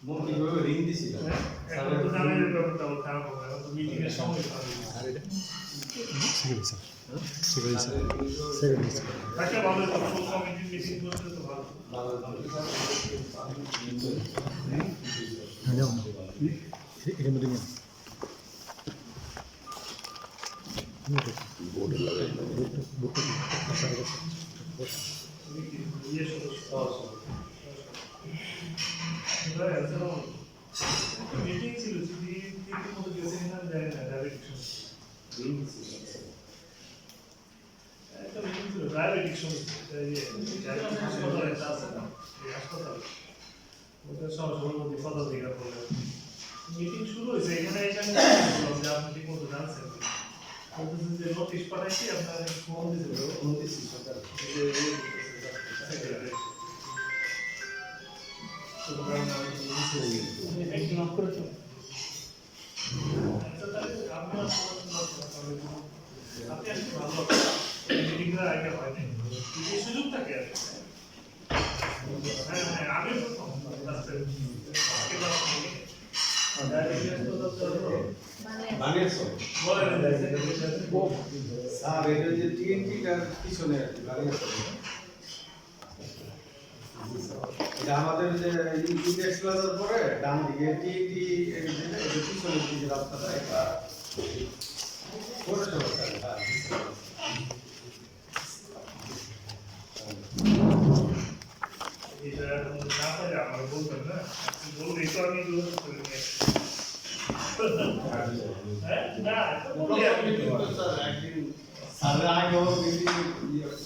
মন্ত্রী ঋণ দিছিল এখন তো জানেন ব্যাপারটা খারাপ হবে এখন তো মিটিং এর সময় পাবে তাকে ভালো ফুল কমিটি মিটিং করতে তো ভালো মিটিং ছিল যদি ঠিক মতো গেছে না যায় না ডাইরেকশন একটা মিটিং ছিল ডাইরেকশন হাসপাতালে আছে না এই হাসপাতাল ওটা সভাপতি পদাধিকার বলে মিটিং শুরু হয়েছে এখানে এখানে বললাম যে আপনি ঠিক মতো জানছেন বলতেছেন যে নোটিশ পাঠাইছি আপনার ফোন দিয়েছিল নোটিশ সরকার একজন অফ করেছো আপনি আসলে ভালো মিটিংটা আগে হয় নাই এই সুযোগ থাকে আর হ্যাঁ হ্যাঁ আমি প্রথম স্যার এটা যে টিএনটিটার পিছনে আর কি এটা আমাদের যে ইন্ডেক্স প্লাজার পরে ডান দিকে টিএনটি এর পিছনের দিকে রাস্তাটা এটা পৌরসভা স্যার এটা না পারে আমার বলবেন না বললে তো আমি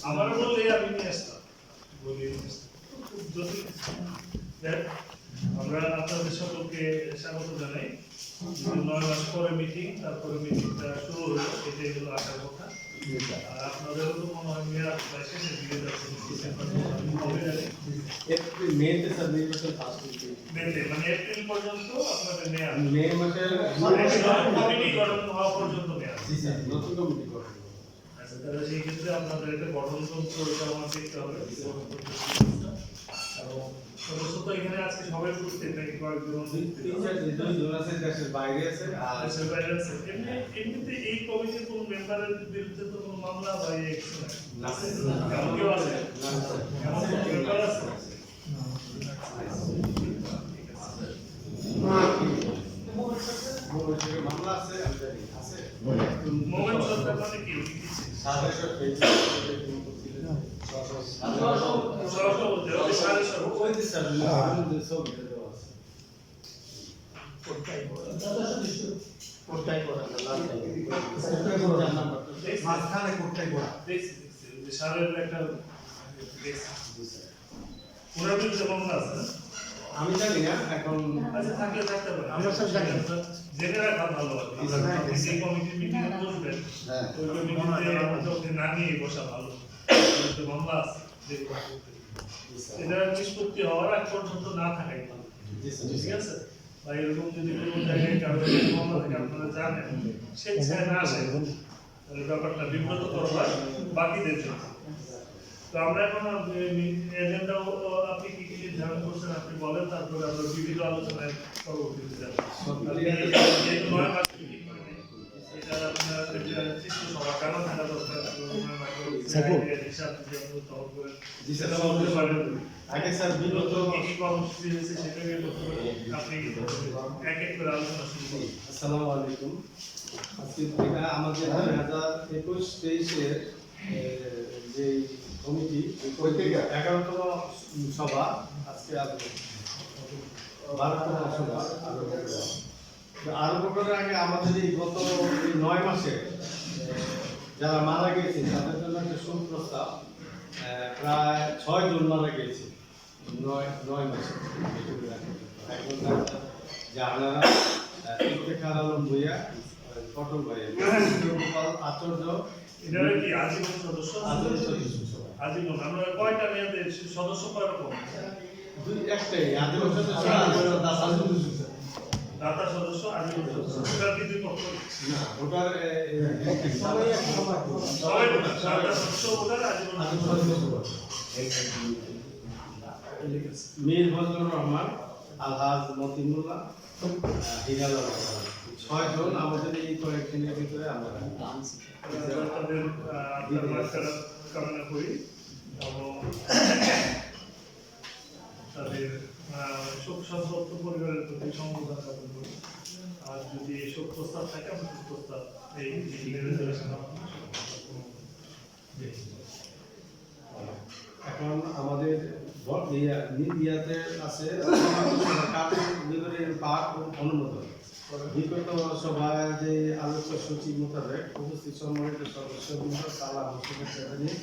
আমার বললে আমি নিয়ে আসতাম আমরা আপনাদের সকলকে স্বাগত জানাই 9 মাস পরে মিটিং তারপরে মিটিংটা শুরু হলো এটাই হলো আসার কথা আর আপনাদেরও তো মনে হয় মেয়াদ প্রায় শেষের দিকে যাচ্ছে মেতে স্যার নির্বাচন পাস করতে মানে এপ্রিল পর্যন্ত আপনাদের মেয়াদ মে মাসে কমিটি গঠন হওয়া পর্যন্ত মেয়াদ নতুন কমিটি গঠন আচ্ছা তাহলে সেই ক্ষেত্রে আপনাদের একটা গঠনতন্ত্র এটা আমার দেখতে হবে এবং সদস্য তো এখানে আজকে সবাই উপস্থিত নাকি কয়েকজন দুইজন আছে দেশের বাইরে আছে আর দেশের বাইরে আছে এমনিতে এই কমিটির কোন মেম্বারের বিরুদ্ধে তো কোনো মামলা বা কিছু না এমন কেউ আছে এমন কোনো মেম্বার আছে মামলা আছে আছে মোমেন্ট সরকার মানে কি আমি জানি না এখন আচ্ছা থাকলে থাকতে পারে আমরা সব জানি জেনে রাখা ভালো এই কমিটির মিটিং এ বসবেন ওই কমিটিতে না নিয়ে বসা ভালো মামলা আছে এটা নিষ্পত্তি হওয়ার আগ পর্যন্ত না থাকাই ভালো ঠিক আছে বা এরকম যদি কোনো জায়গায় কারো মামলা থাকে আপনারা জানেন স্বেচ্ছায় না আসে তাহলে ব্যাপারটা বিব্রত করবার বাকিদের জন্য তো আমরা এখন এজেন্ডা আপনি কি কি নির্ধারণ করছেন আপনি বলেন তারপরে আমরা বিভিন্ন আলোচনায় পরবর্তীতে যাব যেহেতু 9 মাস মিটিং করে নেই এটা আপনার শিশু সভা কেন থাকা দরকার জি স্যার আগে স্যার বিগত কি কর্মসূচি হয়েছে সেটাকে আপনি এক এক করে আলোচনা শুরু করুন আসসালামু আলাইকুম আজকে এটা আমাদের 2021-23 এর যে কমিটি ওই থেকে 11তম সভা আজকে 12তম সভা আরম্ভ করার আগে আমাদের এই গত 9 মাসে যারা মারা গেছে তাদের জন্য একটা সুপ্রস্তাব প্রায় 6 জন মারা গেছে 9 মাসে এখন জাহানারা ইফতেখার আলম ভূঁইয়া পটল ভাই গোপাল আচার্য এটার কি আজীবন সদস্য আজীবন আমরা কয়টা মেয়াদের সদস্য কয় রকম একটাই আজীবন সদস্য দাতা সদস্য আজীবন সদস্য ওটার কি দুই পক্ষ না ওটার সবাই দাতা সদস্য ওটার আজীবন মীর ফজলুর রহমান আল আলহাজ মতিমুল্লাহ, হিরালাল। 6 জন আমাদের এই কয়েকদিনের ভিতরে আমরা তাদের আত্মার মাগফিরাত কামনা করি এবং তাদের শোক সন্তপ্ত পরিবারের প্রতি সমবেদনা জ্ঞাপন করি। আর যদি শোক প্রস্তাব থাকে আমরা শোক প্রস্তাব এই মিটিংয়ের রেজলিউশন এখন আমাদের মিডিয়াতে আছে পাঠ ও অনুমোদন। বিগত সভায় যে আলোচ্য সূচি মোতাবেক উপস্থিত সম্মানিত সদস্যবৃন্দ সালাম হোসেনের চেয়ারম্যান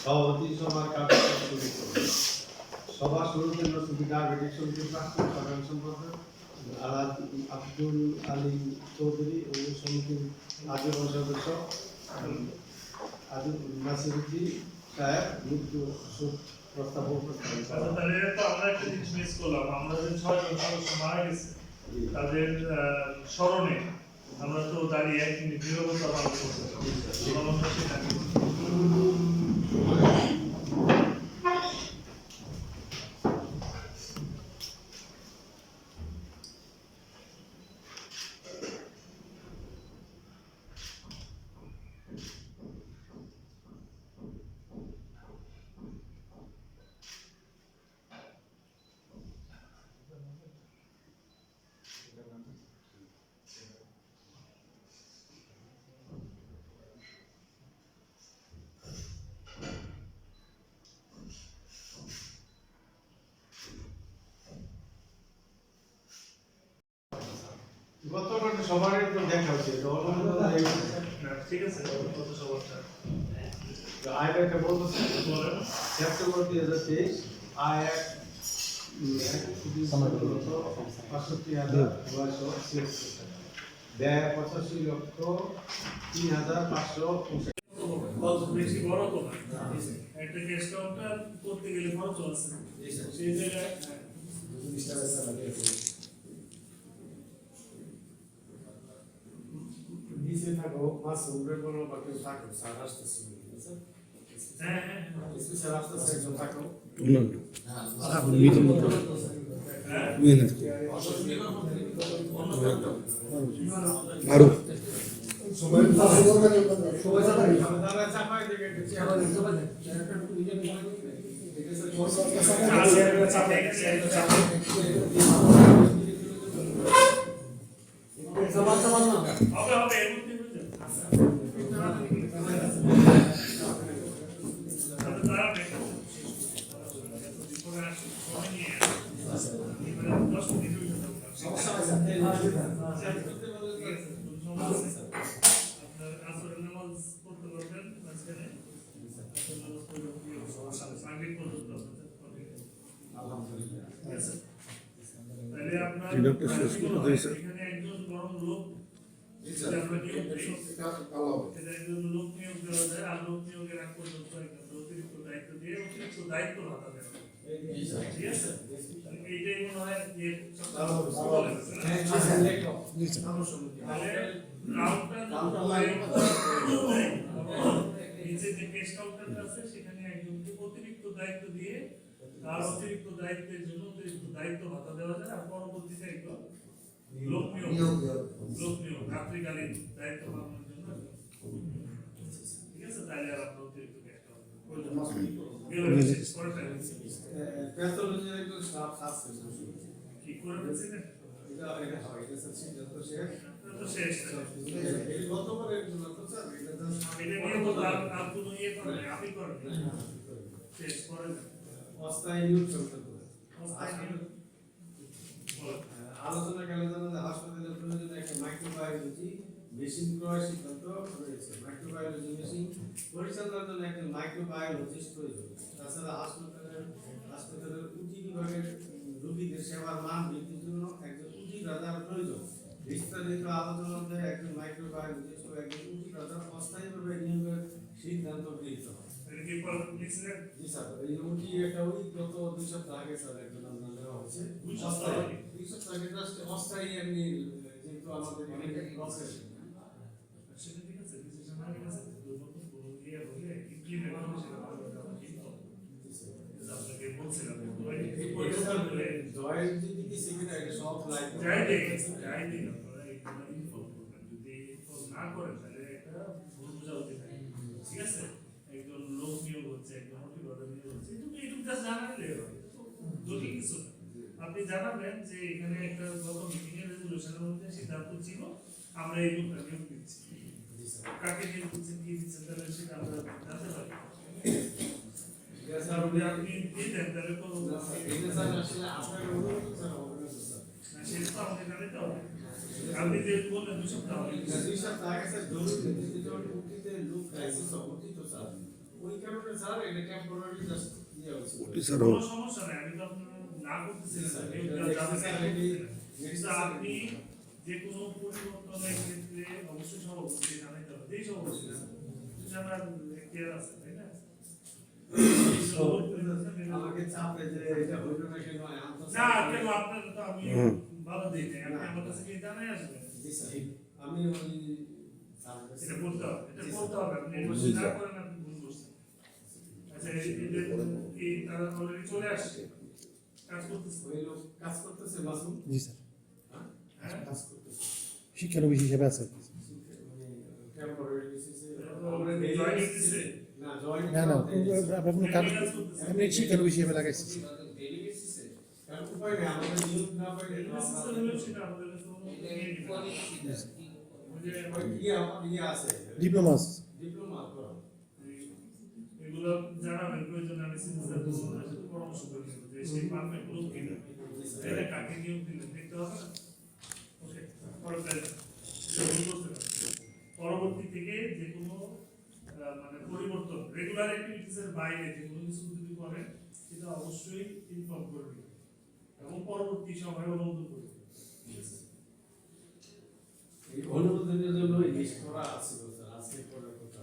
সভাপতি সভার কার্যক্রম শুরু করবে। সভা শুরুর জন্য শুধু ডায়াবেটিক সমিতির প্রাক্তন সাধারণ সম্পাদক আলহাজ আব্দুল আলী চৌধুরী ও সমিতির আজীবন সদস্য আদিল নাসিরুদ্দিন সাহেব মৃত্যু শোক প্রস্তাব উপস্থাপন করেন। তাহলে তো আমরা একটা জিনিস মিস করলাম, আমরা যে 6 জন সদস্য মারা গেছে তাদের স্মরণে আমরা তো দাঁড়িয়ে 1 মিনিট নীরবতা পালন করতে গতবার সবারই তো দেখা হচ্ছে, এটা অনুমোদন হয়ে গেছে। ঠিক আছে, কত সবারটা আয় একটা বলতেছে সেপ্টেম্বর 2023 আয় 65,966 ব্যয় 85,03,500। কত বেশি বড় তো না, একটা গেস্ট কাউন্টার করতে গেলে খরচ আছে সেই জায়গায় নিচে থাকো মাছ উঠবে কোনো বাকি থাকো স্যার আসতেছে হ্যাঁ স্যার আসতেছে একজন থাকো আরো সবাই চাপাই দেখে হবে হবে এর মধ্যে হয়ে যাবে। তারা দেখো রিপোর্ট আসে সময় নিয়ে এবারে 10 মিনিট হয়ে যাবে। আপনার আসরের নামাজ পড়তে পারবেন মাঝখানে সাংগীত পর্যন্ত আলহামদুলিল্লাহ। ঠিক আছে? তাহলে আপনার ডক্টর শেষ করে দিয়েছে। এখানে একজন বরং লোক এটা আমরা নিয়োগ দিই। এটা একজন লোক নিয়োগ দেওয়া যায়, আর লোক নিয়োগের আগ পর্যন্ত একজন অতিরিক্ত দায়িত্ব দিয়ে অতিরিক্ত দায়িত্ব ভাতা দেওয়া হয়। ঠিক আছে? এইটাই মনে হয় যে সবচেয়ে বলে গেছে না? তাহলে নিচে যে কেস কাউন্টারটা আছে সেখানে একজনকে অতিরিক্ত দায়িত্ব দিয়ে তার অতিরিক্ত দায়িত্বের জন্য অতিরিক্ত দায়িত্ব ভাতা দেওয়া যায়, আর পরবর্তীতে একজন লোক নিয়োগ রাত্রিকালীন দায়িত্ব পালনের জন্য ঠিক আছে? তাহলে আর আপনার অতিরিক্ত কেস প্যাথোলজির একজন স্টাফ আছে কি করে ফেলছিলেন এটা হয় এটা স্যার যত শেষ তো শেষ এই গতবার একজন তো স্যার এটা তো এটা নিয়ে তো আর কোনো ইয়ে করেন আপনি করেন শেষ করেন অস্থায়ী নিয়োগ চলতে পারে। অস্থায়ী নিয়োগ আলোচনা গেলে জানা হাসপাতালের প্রয়োজনে একটা মাইক্রোবায়োলজি মেশিন ক্রয়ের সিদ্ধান্ত রয়েছে। মাইক্রোবায়োলজি মেশিন পরিচালনার জন্য একজন মাইক্রোবায়োলজিস্ট প্রয়োজন। তাছাড়া হাসপাতালের উটি বিভাগের রোগীদের সেবার মান বৃদ্ধির জন্য একজন উটি রাজার প্রয়োজন। বিস্তারিত আলোচনাতে একজন মাইক্রোবায়োলজিস্ট ও একজন উটি রাজার অস্থায়ীভাবে নিয়োগের সিদ্ধান্ত গৃহীত হয়। কি পর লিখছিলেন জি স্যার, এই উটি একটা ওই গত 2 সপ্তাহ আগে স্যার একজন আমরা নেওয়া হয়েছে। 2 সপ্তাহ আগে? 2 সপ্তাহ আগে জাস্ট অস্থায়ী এমনি যেহেতু আমাদের অনেক প্রসেস সেটা ঠিক আছে, ডিসিশন হয়ে গেছে, নতুন কোনো ইয়ে হলে ইমপ্লিমেন্ট হবে সেটা ভালো কথা কিন্তু আপনাকে বলছিলাম জয়ের যদি দিছি কিনা এটা সব লাইভ যাই দেখেন আপনারা এখানে ইনফর্ম করবেন, যদি ইনফর্ম না করেন তাহলে একটা ভুল বোঝাবুঝি থাকে, ঠিক আছে? একজন লোক নিয়োগ হচ্ছে, একজন অভিভাবক নিয়োগ হচ্ছে, এইটুকু জাস্ট জানালে হবে, জটিল কিছু না। আপনি জানাবেন যে এখানে একটা গত মিটিং এর রেজুলেশনের মধ্যে সিদ্ধান্ত ছিল আমরা এই লোকটা নিয়োগ দিচ্ছি, কাকে নিয়োগ দিচ্ছেন কি দিচ্ছেন তাহলে সেটা আমরা জানতে পারি। আপনি দিয়ে দেন তাহলে তো এটা স্যার আসলে আপনার অনুরোধ স্যার হবে স্যার সেটা তো আমাকে জানাতে হবে। আপনি যে বললেন 2 সপ্তাহ হবে, 2 সপ্তাহ আগে স্যার জরুরি যখন উঠিতে লোক ক্রাইসিস হচ্ছে তো স্যার ওই কারণে স্যার এটা টেম্পোরারি জাস্ট দিয়ে হচ্ছে ওটি স্যার কোনো সমস্যা নাই, আমি তো আপনার না করতেছি না স্যার, কিন্তু আপনি যে কোনো পরিবর্তনের ক্ষেত্রে অবশ্যই সভাপতি জানাইতে হবে, যেই সভাপতি জানার এখতিয়ার আছে, তাই না? আমাকে চাপে যে এটা হইলো না কেন না কেন আপনার তো আমি ভালো দিই নাই, আপনি আমার কাছে কি জানাই আসবেন? জি স্যার আমি ওই এটা বলতে হবে, আপনি অবশ্যই না করেন, আপনি ভুল করছেন। আচ্ছা এই তারা অলরেডি চলে আসছে, কাজ করতেছে, ওই লোক কাজ করতেছে মাসুম জি স্যার হ্যাঁ কাজ করতেছে শিক্ষানবিশ হিসেবে আছে টেম্পোরারি বেসিসে আমরা জয়েনিং দিছে না জয়েন না না আপনার কোনো কাজ এমনি শিক্ষানবিশ হিসেবে লাগাইছি ডেইলি বেসিসে কারণ উপায় নেই আমাদের নিয়োগ না পাইলে তো আমরা ইয়ে আছে ডিপ্লোমা ডিপ্লোমা করা এগুলো জানাবেন, প্রয়োজন আমি সিনিয়র পরামর্শ করে দেব যে সেই পারফেক্ট লোক কিনা, এটা কাকে নিয়োগ দিলেন দেখতে হবে না। ওকে, পরবর্তী থেকে যে কোনো মানে পরিবর্তন রেগুলার অ্যাক্টিভিটিসের বাইরে যে কোনো কিছু যদি করেন সেটা অবশ্যই ইনফর্ম করবে এবং পরবর্তী সময় অনুমোদন করবে। এই অনুমোদনের জন্য লিস্ট করা আছে স্যার আজকে করার কথা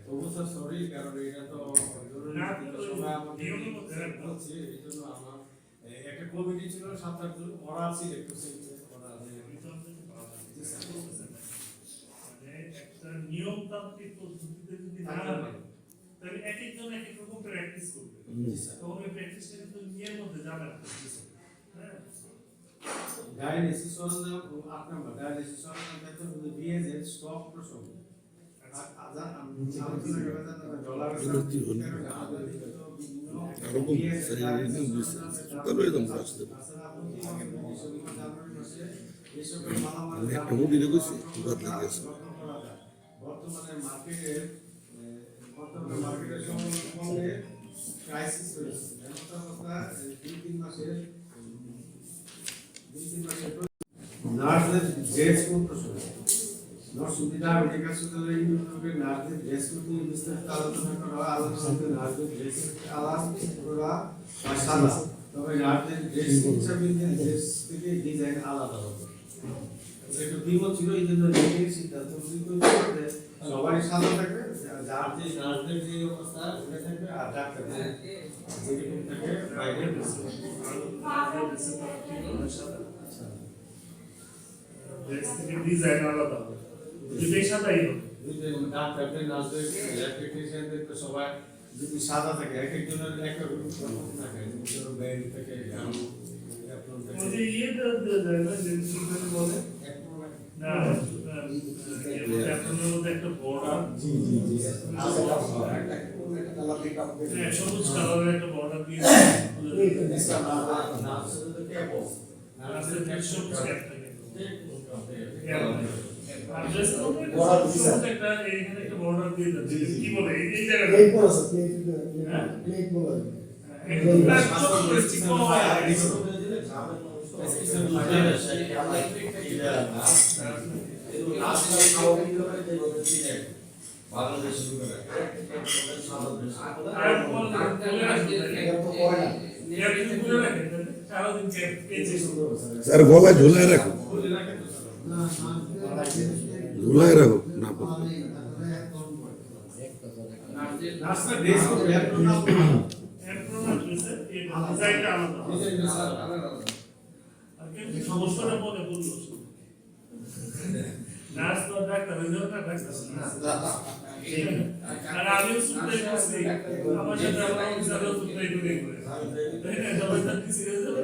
তবু স্যার সরি কারণ এটা তো জরুরি সময় আমাদের হচ্ছে এই জন্য আমার একটা কমিটি ছিল 7-8 জন ওরা সিলেক্ট করছে ওরা মানে একটা নিয়মতান্ত্রিক পদ্ধতিতে যদি না হয় তাহলে এক একজন এক এক রকম প্র্যাকটিস করবে, তখন ওই প্র্যাকটিসটা কিন্তু নিয়মের মধ্যে যাবে না। হ্যাঁ dialysis on 8 number dialysis on বেতন বিএজএল স্টক প্রসঙ্গ আজান আলোচনা করা যায় না ডলার এরকম স্যার তাহলে একদম আসতে আমি একটা মুভি দেখেছি বাদ লেগেছে বর্তমানে মার্কেটের সঙ্গে ক্রাইসিস হয়েছে এমন অবস্থা 2-3 মাসের নার্সদের ড্রেস কোড প্রশ্ন নরসিংদী ডায়াবেটিক হাসপাতালে ইউনিটে নার্সদের ড্রেস কোড নিয়ে বিস্তারিত আলোচনা করা হয়। আলোচনাতে নার্সদের ড্রেস আলাদা আর সাদা, তবে নার্সদের ড্রেস হিসাবে ড্রেস থেকে ডিজাইন আলাদা হবে। একটু বিমত ছিল এই জন্য নিজের সিদ্ধান্ত করতে সবাই সাদা থাকবে, যার যে নার্সদের যে অবস্থা ওটা থাকবে আর ডাক্তারদের যেরকম থাকে বাইরে ডিজাইন আলাদা হবে, দুটোই সাদাই হবে। ডাক্তারদের নার্সদের ইলেকট্রিশিয়ানদের তো সবাই যদি সাদা থাকে এক একজনের এক এক রকম থাকে ব্যান্ড থেকে ওই যে ইয়েটা দেয় না যে কি বলে না আপনার মধ্যে একটা বর্ডার সবুজ কালারের একটা বর্ডার দিয়ে সবুজ ক্যাপ থাকে একটা এখানে একটা বর্ডার দিয়ে যাচ্ছে কি বলে এই জায়গাটা স্যার গলায় ঝুলায় রাখো ঝুলায় রাখো না নার্স তো ডাক্তার ওই জন্য ডাক্তার আর আমিও সুপ্রাই করছি আমার সাথে আমার অফিসারও সুপ্রাই করে তাই না জবরদস্তি সিরিয়াস হলে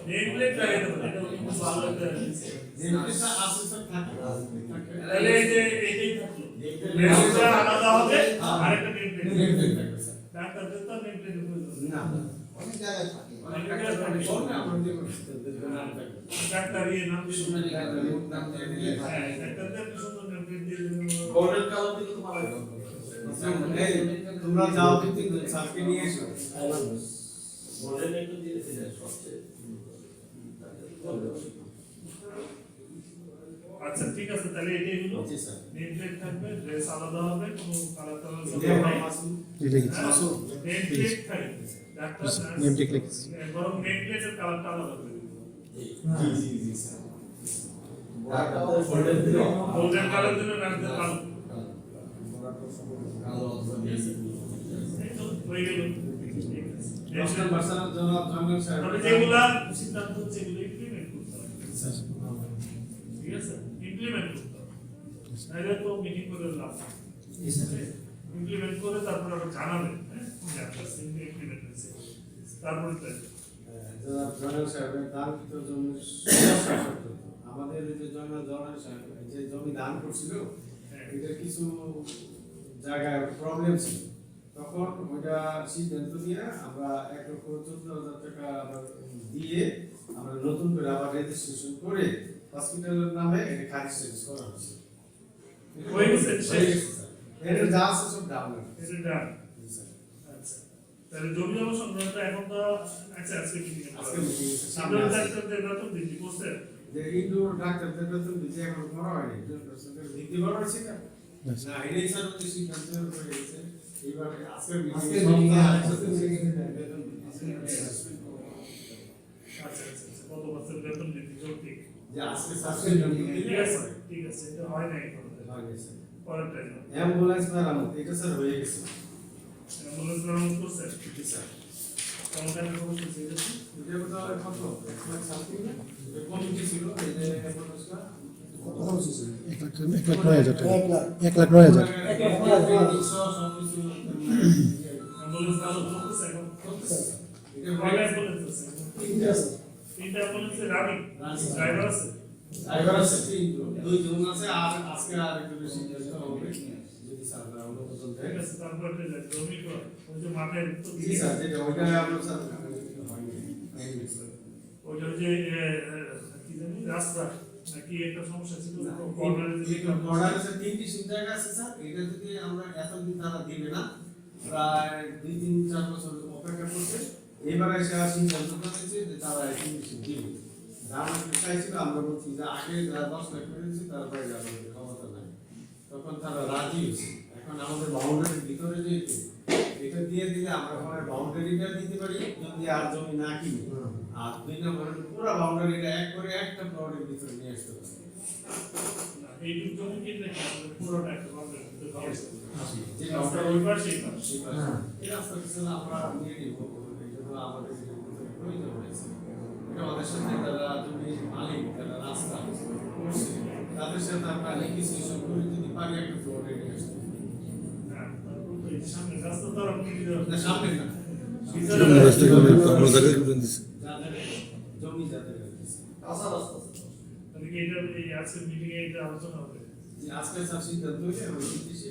নেম প্লেট লাগে তো এটা খুব ভালো একটা যেটা আছে স্যার থাকে তাহলে এই যে এইটাই থাকলো মেসেজটা আলাদা হবে আর একটা নেম প্লেট ডাক্তারদের তো নেম প্লেট না অনেক জায়গায় থাকে অনেক টাকা থাকে বললে আমরা দিয়ে করছি ডাক্তার ইয়ে নাম দিয়ে হ্যাঁ ডাক্তারদের কি সুন্দর নেম প্লেট দিয়ে দেবেন গোল্ডেন কালার দিলে তো ভালো এই তোমরা যাও কিন্তু স্যারকে নিয়ে এসো গোল্ডেন একটু দিয়েছে সবচেয়ে আচ্ছা ঠিক আছে তাহলে এটাই হলো জি স্যার নেম প্লেট থাকবে ড্রেস আলাদা হবে কোনো কালার টালার মাসুম নেম প্লেট থাকবে ডাক্তার নেম প্লেট লিখেছি। বরং নেম প্লেটের কালারটা আলাদা করে দিন জি জি স্যার গোল্ডেন দিলে গোল্ডেন কালার দিলে নাচদের কালো এই তো হয়ে গেল দশ নম্বর স্যার জঙ্গল স্যার তবে যেগুলা সিদ্ধান্ত হচ্ছে এগুলো ইমপ্লিমেন্ট করতে হবে ঠিক আছে ইমপ্লিমেন্ট করতে হবে নাহলে তো মিটিং করে লাভ ইমপ্লিমেন্ট করে তারপর আবার জানাবেন হ্যাঁ ডাক্তার সিঙ্গে ইমপ্লিমেন্ট হয়েছে তারপরে জঙ্গল সাহেবের দান তো জমি আমাদের এই যে জঙ্গল সাহেব যে জমি দান করছিল এটা কিছু জায়গায় প্রবলেম ছিল তখন ওইটা সিদ্ধান্ত নিয়ে আমরা 1,14,000 টাকা আবার দিয়ে আমরা নতুন করে আবার রেজিস্ট্রেশন করে হসপিটালের নামে এটা খারিজ টারিজ করা হয়েছে হয়ে গেছে, শেষ। এটা যা আছে সব ডাউন এটা ডান আচ্ছা তাহলে জমি জমা সংগ্রহটা এখন তো আচ্ছা আজকে মিটিং আজকে meeting এ সামনে সামনে আছে। ডাক্তারদের বেতন দিচ্ছি করছে যে ইনডোর ডাক্তারদের বেতন দিতে এখন করা হয়নি ভিত্তি করা হয়েছে না না এটাই স্যার হচ্ছে সিদ্ধান্ত হয়ে গেছে এইবার আজকের মিটিং আচ্ছা আচ্ছা কত বছর বেতন দিচ্ছি যৌক্তিক যে আজকে সাবসিডি ঠিক আছে ঠিক আছে এটা হয় নাই এখনো পরের টাইম অ্যাম্বুলেন্স মেরামত এটা স্যার হয়ে গেছে অ্যাম্বুলেন্স মেরামত করছে জি স্যার কেমন টাকা খরচ হয়েছে এটা এটা বোধহয় কত লাখ সামথিং না এটা কমিটি ছিল এই যে অ্যাম্বুলেন্সটা এক লাখ 9,000 টাকা 1,09,000 অ্যাম্বুলেন্স চালু করতেছে এখন এটা কয়টা অ্যাম্বুলেন্স আছে তিনটা অ্যাম্বুলেন্সে রানিং ড্রাইভার আছে ড্রাইভার আছে দুইজন আছে আর আজকে আর একটু বেশি চেষ্টা হবে যদি স্যার অনুমোদন ঠিক দেয় আছে তারপরে জমি কর ওই যে মাঠের তো জি স্যার যেটা ওইটা আমরা স্যার ওইটা যে কি জানি রাস্তা নাকি একটা সমস্যা ছিল কর্নারে যে বর্ডারে স্যার তিনটি জায়গা আছে স্যার এটা যদি আমরা এতদিন তারা দিবে না প্রায় 2-3-4 বছর অপেক্ষা করছে এবারে এসে সিদ্ধান্ত নিয়েছে যে তারা তিনটি দিবে আমরা চাইছিল আমরা বলছি যে আগে যারা 10 লাখ করে দিয়েছে তার বাইরে আমাদের ক্ষমতা নাই তখন তারা রাজি হয়েছে এখন আমাদের বাউন্ডারির ভিতরে যেহেতু এটা দিয়ে দিলে আমরা ওখানে বাউন্ডারিটা দিতে পারি যদি আর জমি না কিনি আর 2 নম্বরে পুরো বাউন্ডারিটা এক করে একটা প্লটের ভিতরে নিয়ে আসতে পারি এই জমি কিনলে কি আমাদের পুরোটা একটা প্রবলেম যে রাস্তা ওই পাশে এই পাশে এই রাস্তা কিছু আমরা নিয়ে নিব এই জন্য আমাদের যে প্রয়োজন হয়েছে এটা আমাদের সাথে যারা জমি মালিক যারা রাস্তা করছে তাদের সাথে আমরা নেগোসিয়েশন করে যদি পারি একটা প্লটে নিয়ে আসতে সামনে রাস্তা তো আর আপনি না সামনে না আপনার জায়গায় করে দিচ্ছে যাদের জমি যাদের কাঁচা রাস্তা তাহলে কি এটা এই আজকের মিটিং এ এটা আলোচনা হবে যে আজকে স্যার সিদ্ধান্ত হয়েছে আমি দিচ্ছি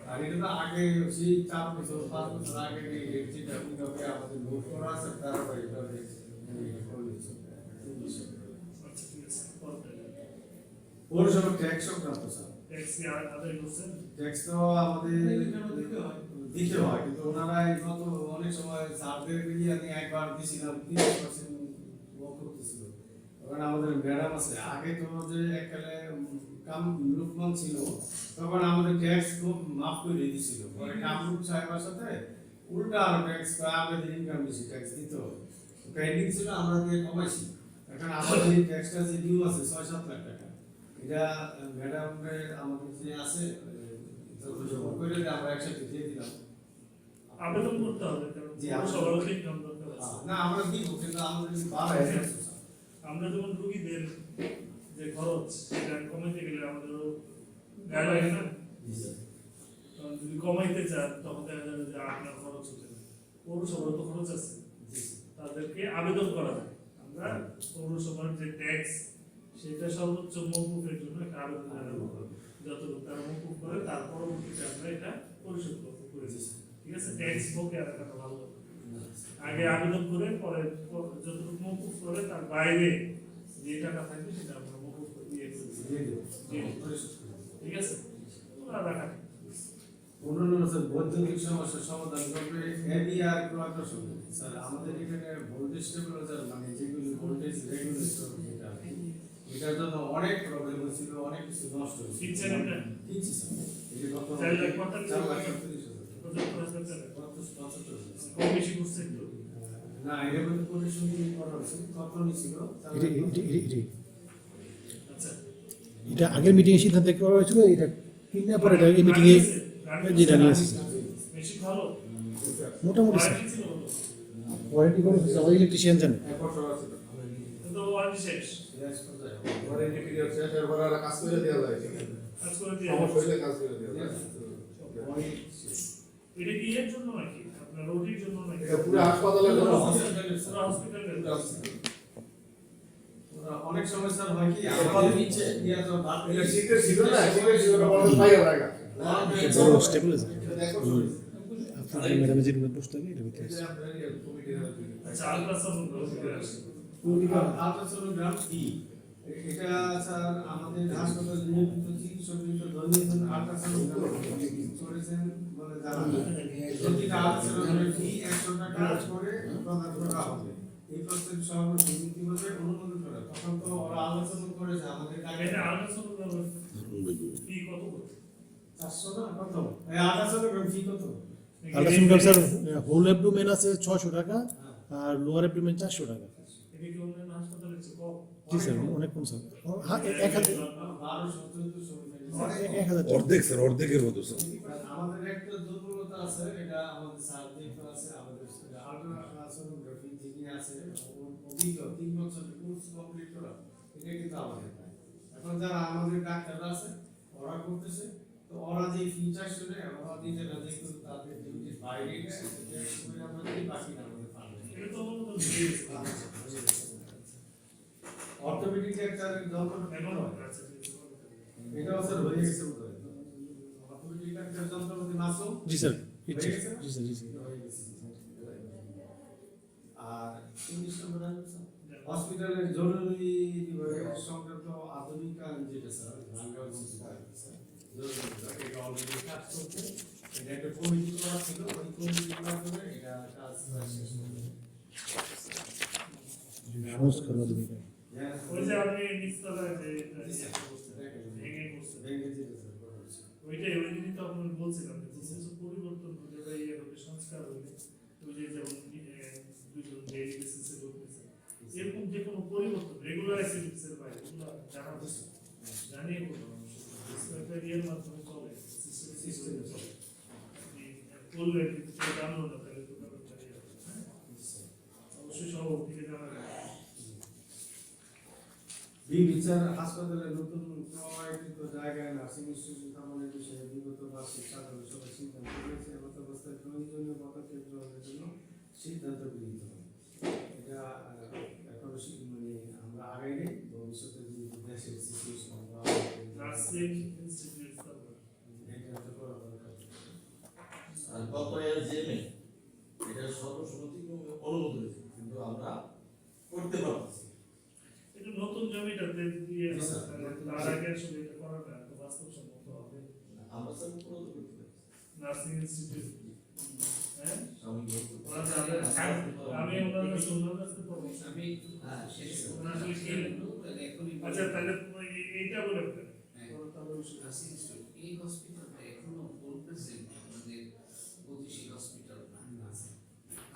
আর এটা তো আগে সেই 4 বছর 5 বছর আগে এই যেটা আপনাকে আমাদের নোট করা আছে তার বাইরে এটা করে দিচ্ছে আচ্ছা ঠিক আছে পৌরসভা ট্যাক্স সংক্রান্ত স্যার ট্যাক্স কি আদায় করছেন ট্যাক্স তো আমাদের দিতে হয় কিন্তু ওনারা এই গত অনেক সময় সার্ভে নিয়ে আমি একবার দিয়েছিলাম 30% ওয়ার্ক করতেছিল তখন আমাদের ম্যাডাম আছে আগে তো যে এককালে কাম লোকমান ছিল তখন আমাদের ট্যাক্স খুব মাফ করে দিয়েছিল পরে কামরূপ সাহেবের সাথে উল্টা আরো ট্যাক্স আমাদের ইনকাম বেশি ট্যাক্স দিতে হবে পেন্ডিং ছিল আমরা দিয়ে কমাইছি এখন আমাদের এই ট্যাক্সটা যে ডিউ আছে 6-7 লাখ টাকা এটা ম্যাডামের আমাদের যে আছে করে আমরা একসাথে দিয়ে দিলাম আবেদন করতে হবে কারণ জি, সবার ইনকাম দরকার আছে না আমরা দিব কিন্তু আমাদের যদি বাড়ায় আমরা যেমন রোগীদের যে খরচ সেটা কমাইতে গেলে আমাদেরও গায়ে লাগে না। কারণ যদি কমাইতে চান তখন দেখা যাবে যে আপনার খরচ হচ্ছে না, পৌরসভার তো খরচ আছে, তাদেরকে আবেদন করা যায়। আমরা পৌরসভার যে ট্যাক্স সেটা সর্বোচ্চ মৌকুফের জন্য একটা আবেদন জানাবো, যতটুকু তারা মৌকুফ করে তার পরবর্তীতে আমরা এটা পরিশোধ করে দিচ্ছি। ঠিক আছে, ট্যাক্স বকে আর একটা ভালো আগে আবেদন করে পরে যতটুকু মৌকুফ করে তার বাইরে যে টাকা থাকবে সেটা আমরা মৌকুফ দিয়ে ঠিক আছে, ওরা রাখা অন্যান্য স্যার বৈদ্যুতিক সমস্যার সমাধান করবে এবিআর ক্রয়টা শুনবে স্যার। আমাদের এখানে ভোল্টেজ স্টেবিলাইজার মানে যেগুলো ভোল্টেজ রেগুলেটর যেটা এটার জন্য অনেক প্রবলেম হয়েছিল, অনেক কিছু নষ্ট হয়েছিল। কিনছেন এটা? কিনছি স্যার। এই গত 4,45,000 কম বেশি করছে একটু। না এর মধ্যে পরিশ্রম করা হয়েছে, কত নিছিল আচ্ছা, এটা আগের মিটিংয়ে সিদ্ধান্ত করা হয়েছিল, এটা কিনা পরে এটা এই মিটিংয়ে যেটা নিয়ে এসেছে বেশি ভালো মোটামুটি ওয়ারেন্টি ছিল ভালো, ওয়ারেন্টি করে সবাই ইলেকট্রিশিয়ান জানে। কিন্তু ওয়ারেন্টি শেষ ওয়ারেন্টি পিরিয়ড শেষ এরপর আর কাজ করে দেওয়া যায়, কাজ করে দিয়ে। সমস্যা হলে কাজ করে দেওয়া যায়। এটা কি এর জন্য নাকি আপনার রোগীর জন্য নাকি? এটা পুরো হাসপাতালের জন্য পুরো হসপিটালের অনেক সময় স্যার হয় কি আমাদের আমাদের নিচে ইয়া তো বাদ এটা শীতের ছিল না, শীতের ছিল না, বড় পাইয়া রাখা। বড় স্টেবিলাইজার এটা দেখো আপনার ম্যাডামের যে রুমে বসতে হবে এটা ভিতরে আছে। আচ্ছা, আল্ট্রাসাউন্ড করে আসে। আল্ট্রাসোনোগ্রাম কি এটা স্যার আমাদের হাসপাতালে নিয়মিত চিকিৎসকদের দৈনন্দিন আল্ট্রাসোনোগ্রাম করেছেন বলে জানা যায়। প্রতিটা আল্ট্রাসোনোগ্রামের ফি 100 টাকা করে প্রদান করা হবে। এই প্রস্তাব সভাপতি নীতিগত অনুমোদন করে তখন তো ওরা আলোচনা করেছে আমাদের কাছে এটা আল্ট্রাসাউন্ড ফি কত করে? 400 না কত এই আল্ট্রাসোনোগ্রাম ফি কত আল্ট্রাসাউন্ড স্যার হোল অ্যাবডোমেন আছে 600 টাকা আর লোয়ার অ্যাবডোমেন 400 টাকা। এটা কি অন্যান্য হাসপাতালের চেয়ে কম? জি স্যার অনেক কম স্যার। হ্যাঁ 1000 অর্ধেক স্যার, অর্ধেকের মতো স্যার। আমাদের একটা দুর্বলতা আছে, এটা আমাদের সাবজেক্ট আছে, আমাদের আল্ট্রাসোনোগ্রাফি যিনি আছে অভিজ্ঞ 3 বছরের কোর্স কমপ্লিট করা, এটা কিন্তু আমাদের নাই। এখন যারা আমাদের ডাক্তাররা আছে ওরা করতেছে, তো ওরা যে ফিচার শুনে ওরা নিজেরা যেহেতু তাদের ডিউটির বাইরে গেছে আমরা দিই, বাকি আমাদের পাবে। এটা তো অনুমোদন দিয়েছে। অর্থোপেডিক ডাক্তারের যন্ত্র এখন আচ্ছা, এটাও স্যার হয়ে গেছে বোধহয়। অর্থোপেডিক ডাক্তার যন্ত্রপাতি মাসুম জি স্যার হয়ে গেছে না? জি স্যার জি স্যার। আর ইংলিশ নম্বর হসপিটালের জরুরি বিভাগের সংক্রান্ত আধুনিকায়ন যেটা স্যার ভাঙ্গা হসপিটাল স্যার জরুরি বিভাগ এটা অলরেডি কাজ করছে। এটা একটা কমিটি করা ছিল, ওই কমিটি করার পরে এটা কাজ প্রায় শেষ হবে। সংস্কার আধুনিক ওই যে আপনি নিচতলায় যে ভেঙে করছেন, ওইটাই ওই দিনই তো আপনার বলছিলাম যে কিছু পরিবর্তন হলে বা ইয়ে হবে, সংস্কার হলে ওই যে যেমন দুজন ডেলিগেসিসে ঢুকতেছে এরকম যে কোনো পরিবর্তন রেগুলার অ্যাক্টিভিটিসের বাইরে এগুলো জানা দরকার, জানিয়ে করতে হবে। একটা ইয়ের মাধ্যমে চলে, সিস্টেমে চলে। আপনি করলেন কিন্তু কেউ জানলো না, তাহলে তো ব্যাপার চালিয়ে যাবে। হ্যাঁ, অবশ্যই সভাপতিকে জানাবেন। বিচার হাসপাতালে নতুন ক্রয়কৃত জায়গায় নার্সিং ইনস্টিটিউট স্থাপনের বিষয়ে বিগত বার্ষিক সাধারণ সভা সিদ্ধান্ত হয়েছে। এমত অবস্থায় প্রয়োজনীয় পদক্ষেপ গ্রহণের জন্য সিদ্ধান্ত গৃহীত হয়। এটা এখনো মানে আমরা আগাই নেই, ভবিষ্যতে যদি দেশের সিচুয়েশন বা নার্সিং ইনস্টিটিউট স্থাপন এটা তো করা দরকার। আর গত এলজিএমে এটা সর্বসম্মতি অনুমোদন হয়েছে, কিন্তু আমরা করতে পারছি। এটা নতুন জমিটাতে দিয়ে Yes, sir. তার আগে আসলে এটা করাটা এত বাস্তবসম্মত হবে। আমরা স্যার পুরো করতে পারছি। নার্সিং ইনস্টিটিউট, হ্যাঁ, সাময়িক ওরা যাবে। আমি ওনাদের সুন্দর কাছে পরামর্শ আমি শেষ ওনারা আসলে কি এখনই আচ্ছা তাহলে এইটা বলে ফেলেন। এই হসপিটালটা এখনো ফুল প্রেজেন্ট আমাদের গতিশীল হসপিটাল না।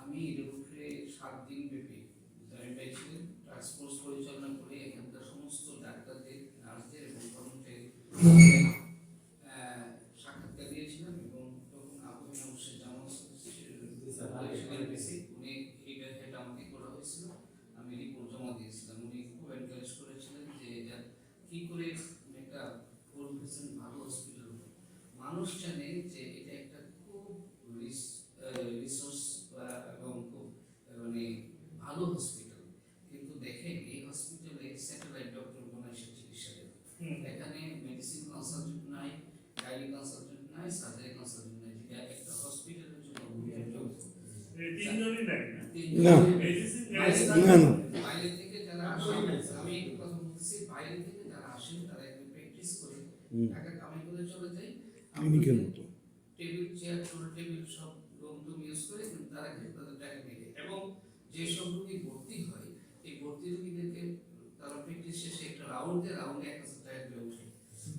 আমি এর উপরে 7 দিন ব্যাপী আমি পাইছিলাম টাস্ক ফোর্স পরিচালনা করে এখানকার সমস্ত ডাক্তারদের, নার্সদের এবং কর্মচারী সাক্ষাৎকার দিয়েছিলাম এবং তখন আবহাওয়া অবশ্যই জামাল উনি এই ব্যাখ্যাটা আমাকে করা হয়েছিল, আমি রিপোর্ট জমা দিয়েছিলাম। উনি খুব খুব এনকারেজ করেছিলেন যে এটা কি করে একটা ওল্ড পেশেন্ট ভালো হসপিটাল, মানুষ জানে যে এটা একটা খুব রিসোর্স এবং খুব মানে ভালো হসপিটাল, কিন্তু দেখেন এই হসপিটালে স্যাটেলাইট ডক্টর কোনো এসে চিকিৎসা দেয়। এখানে মেডিসিন কনসালটেন্ট নাই, গাইনি কনসালটেন্ট নাই, সার্জারি কনসালটেন্ট নাই, যেটা একটা হসপিটালের জন্য এই তিনজনই নাই না? না। মেডিসিন না, না। বাইরে থেকে যারা আসেন, আমি একটু কথা বলতেছি, বাইরে থেকে যারা আসেন তারা এখানে প্র্যাকটিস করে টাকা কামাই করে চলে যায়। ক্লিনিকের মতো। টেবিল চেয়ার টুল টেবিল সব রুম ইউজ করে কিন্তু তারা কিন্তু তাদের টাকা নিয়ে যায়। এবং যে সব রোগী ভর্তি হয় এই ভর্তি রোগীদেরকে তারা প্র্যাকটিস শেষে একটা রাউন্ডে 1000 টাকা করে উঠে,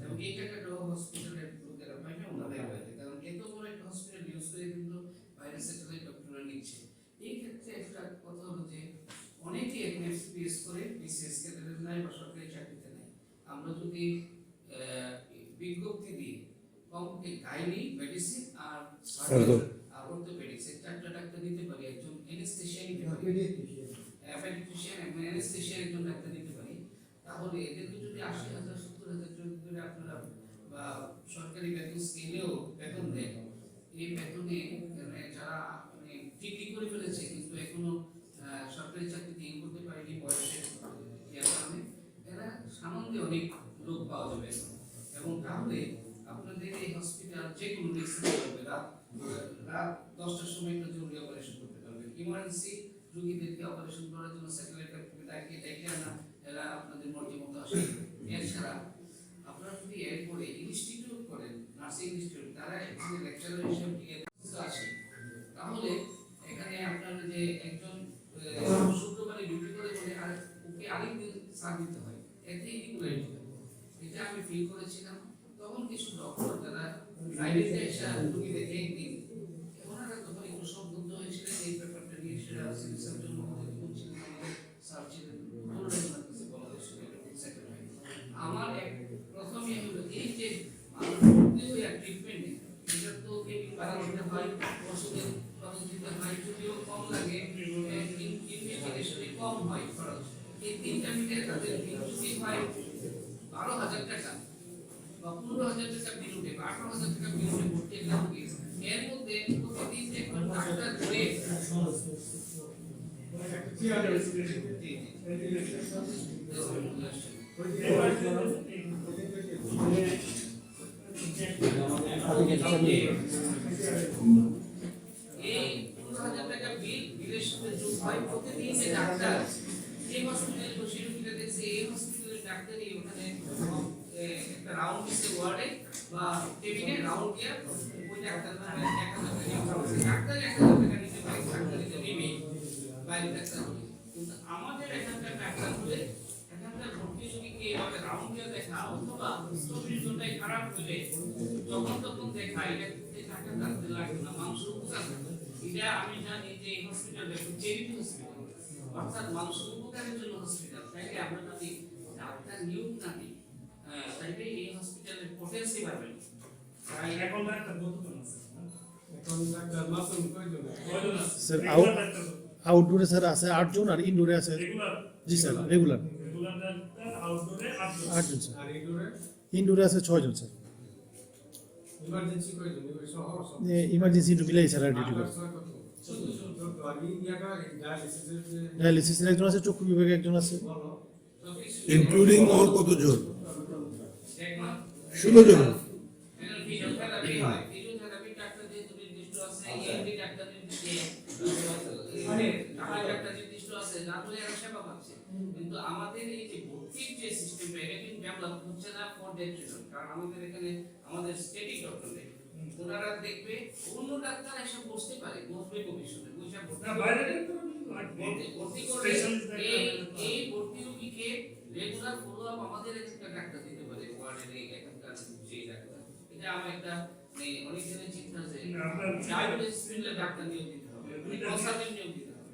এবং এই টাকাটা হসপিটালের লোকেরা পায় না, ওনাদের বাইরে, কারণ এত বড় একটা হসপিটাল ইউজ করে কিন্তু বাইরে স্যাটেলাইট ডক্টররা নিচ্ছে। এই ক্ষেত্রে একটা কথা হলো যে অনেকেই এখন এক্সপিএস করে বিসিএস ক্যাডারের নাই বা সরকারি চাকরিতে নাই। আমরা যদি বিজ্ঞপ্তি দিই কমপক্ষে গাইনি, মেডিসিন আর সার্জারি আর অর্থোপেডিক্স এই চারটা ডাক্তার দিতে পারি, একজন অ্যানেস্থেশিয়ান দিতে পারি, অ্যাপেন্ডিক্সিয়ান এবং অ্যানেস্থেশিয়ান একজন ডাক্তার দিতে পারি, তাহলে এদেরকে যদি 80,000 70,000 করে আপনারা বা সরকারি বেতন স্কেলেও বেতন দেন, এই বেতনে মানে যারা মানে ডিগ্রি করে ফেলেছে কিন্তু এখনো সরকারি চাকরিতে ইন করতে পারেনি বয়সের কারণে, এরা সামনে অনেক লোক পাওয়া যাবে। এবং তাহলে আপনাদের এই হসপিটাল যে কোনো রিস্ক করবে, রাত 10টার সময় একটা জরুরি অপারেশন করতে পারবে, ইমার্জেন্সি রোগীদেরকে অপারেশন করার জন্য স্যাটেলাইট ডেকে আনা, এরা আপনাদের মর্জি মতো আসে। এছাড়া আপনারা যদি এরপরে ইনস্টিটিউট করেন, নার্সিং ইনস্টিটিউট, তারা এখানে লেকচারার হিসেবে আসে, তাহলে এখানে আপনার যে একজন শুক্রবারে ডিউটি করে বলে আর ওকে আরেকদিন সার দিতে হয়, এতে ইনইকুয়ালিটি হয়। এটা আমি ফিল করেছিলাম। তখন কিছু ডক্টর যারা প্রাইভেটে এসে রোগী দেখে একদিন, ওনারা তখন একটু সম্বন্ধ হয়েছিলেন এই ব্যাপারটা নিয়ে, সেটা সিভিল সার্জন মহোদয় বলছিলেন, আমাদের স্যার ছিলেন, ওনারা ওনার কাছে বলা হয়েছিল এটা সেকেন্ড হয়। আমার প্রথমে হলো এই যে মানুষ ভর্তি হয়ে ট্রিটমেন্ট এটা তো কেবল বাড়াতে হয়, ওষুধের খরচ দিতে হয়, যদিও কম লাগে, ইনভেস্টিগেশনে কম হয় খরচ। এই তিনটা মিলে তাদের বিল যদি হয় 12,000 টাকা বা 15,000 টাকা বিল উঠে বা 18,000 টাকা বিল উঠে ভর্তি একটা রোগী, এর মধ্যে প্রতিদিন যে একজন ডাক্তার ধরে এই 15,000 টাকা বিলের সাথে যোগ হয় প্রতিদিন যে ডাক্তার এই হসপিটালে বসে রোগীটা দেখছে, এই হসপিটালের ডাক্তারই ওখানে একটা রাউন্ড দিচ্ছে ওয়ার্ডে বা টেবিলে রাউন্ড দিয়ে ওই ডাক্তার 1,000 টাকা নিতে পারে, ডাক্তার নিতে নেবে বাইরে ডাক্তার হলে। কিন্তু আমাদের এখানকার ডাক্তার হলে এখানকার ভর্তি রোগীকে এভাবে রাউন্ড দিয়ে দেখা অথবা 24 ঘন্টায় খারাপ হলে তখন দেখা, এটা টাকা ডাক্তার লাগবে না, মাংস উপকার। এটা আমি জানি যে এই হসপিটাল একটা চ্যারিটি হসপিটাল, অর্থাৎ মানুষের উপকারের জন্য হসপিটাল। তাইলে আমরা যদি ডাক্তার নিয়োগ না দিই তাইলে এই হসপিটালের পোটেন্সি বাড়বে। তাই এখন ডাক্তার কতজন আছে? এখন ডাক্তার মাসুম কয়জন? কয়জন আছে? স্যার, রেগুলার ডাক্তার কত? আউটডোরে স্যার আছে 8 জন আর ইনডোরে আছে, রেগুলার জি স্যার রেগুলার রেগুলার ডাক্তার আউটডোরে 8 জন স্যার, আর ইনডোরে ইনডোরে আছে 6 জন স্যার। ইমার্জেন্সি কয়জন? এবার সহ সব ইমার্জেন্সি মিলাই স্যার ডিউটি করে। 14 আর ইয়াটা ডায়ালিসিসের যে ডায়ালিসিসের একজন আছে, চক্ষু বিভাগে একজন আছে, বলো ইনক্লুডিং অল কতজন? দেখলাম 16 জন। ফিজিওথেরাপি হয়, ফিজিওথেরাপি ডাক্তার যেহেতু নির্দিষ্ট আছে, ইএনটি ডাক্তার নির্দিষ্ট, ডাক্তার নির্দিষ্ট আছে, না হলে এরা সেবা পাচ্ছে। কিন্তু আমাদের এই যে ভর্তির যে সিস্টেমটা এটা কিন্তু ডেভেলপ হচ্ছে না ফর দ্যাট রিজন, কারণ আমাদের এখানে আমাদের স্টেটিক ডক্টর নেই। ওনারা দেখবে অন্য ডাক্তার এসে বসতে পারে, বসবে কমিশনে, বসে না বাইরে ডাক্তার লাগবে, ভর্তি করলে স্পেশালিস্ট এই ভর্তি রোগীকে রেগুলার ফলো আপ আমাদের একটা ডাক্তার দিতে পারে, ওয়ার্ডের এখানকার যে ডাক্তার। এটা আমার একটা অনেক দিনের চিন্তা যে ডায়াবেটিস স্পেশালিস্ট ডাক্তার নিয়োগ দিতে হবে, কনসালটেন্ট নিয়োগ দিতে হবে।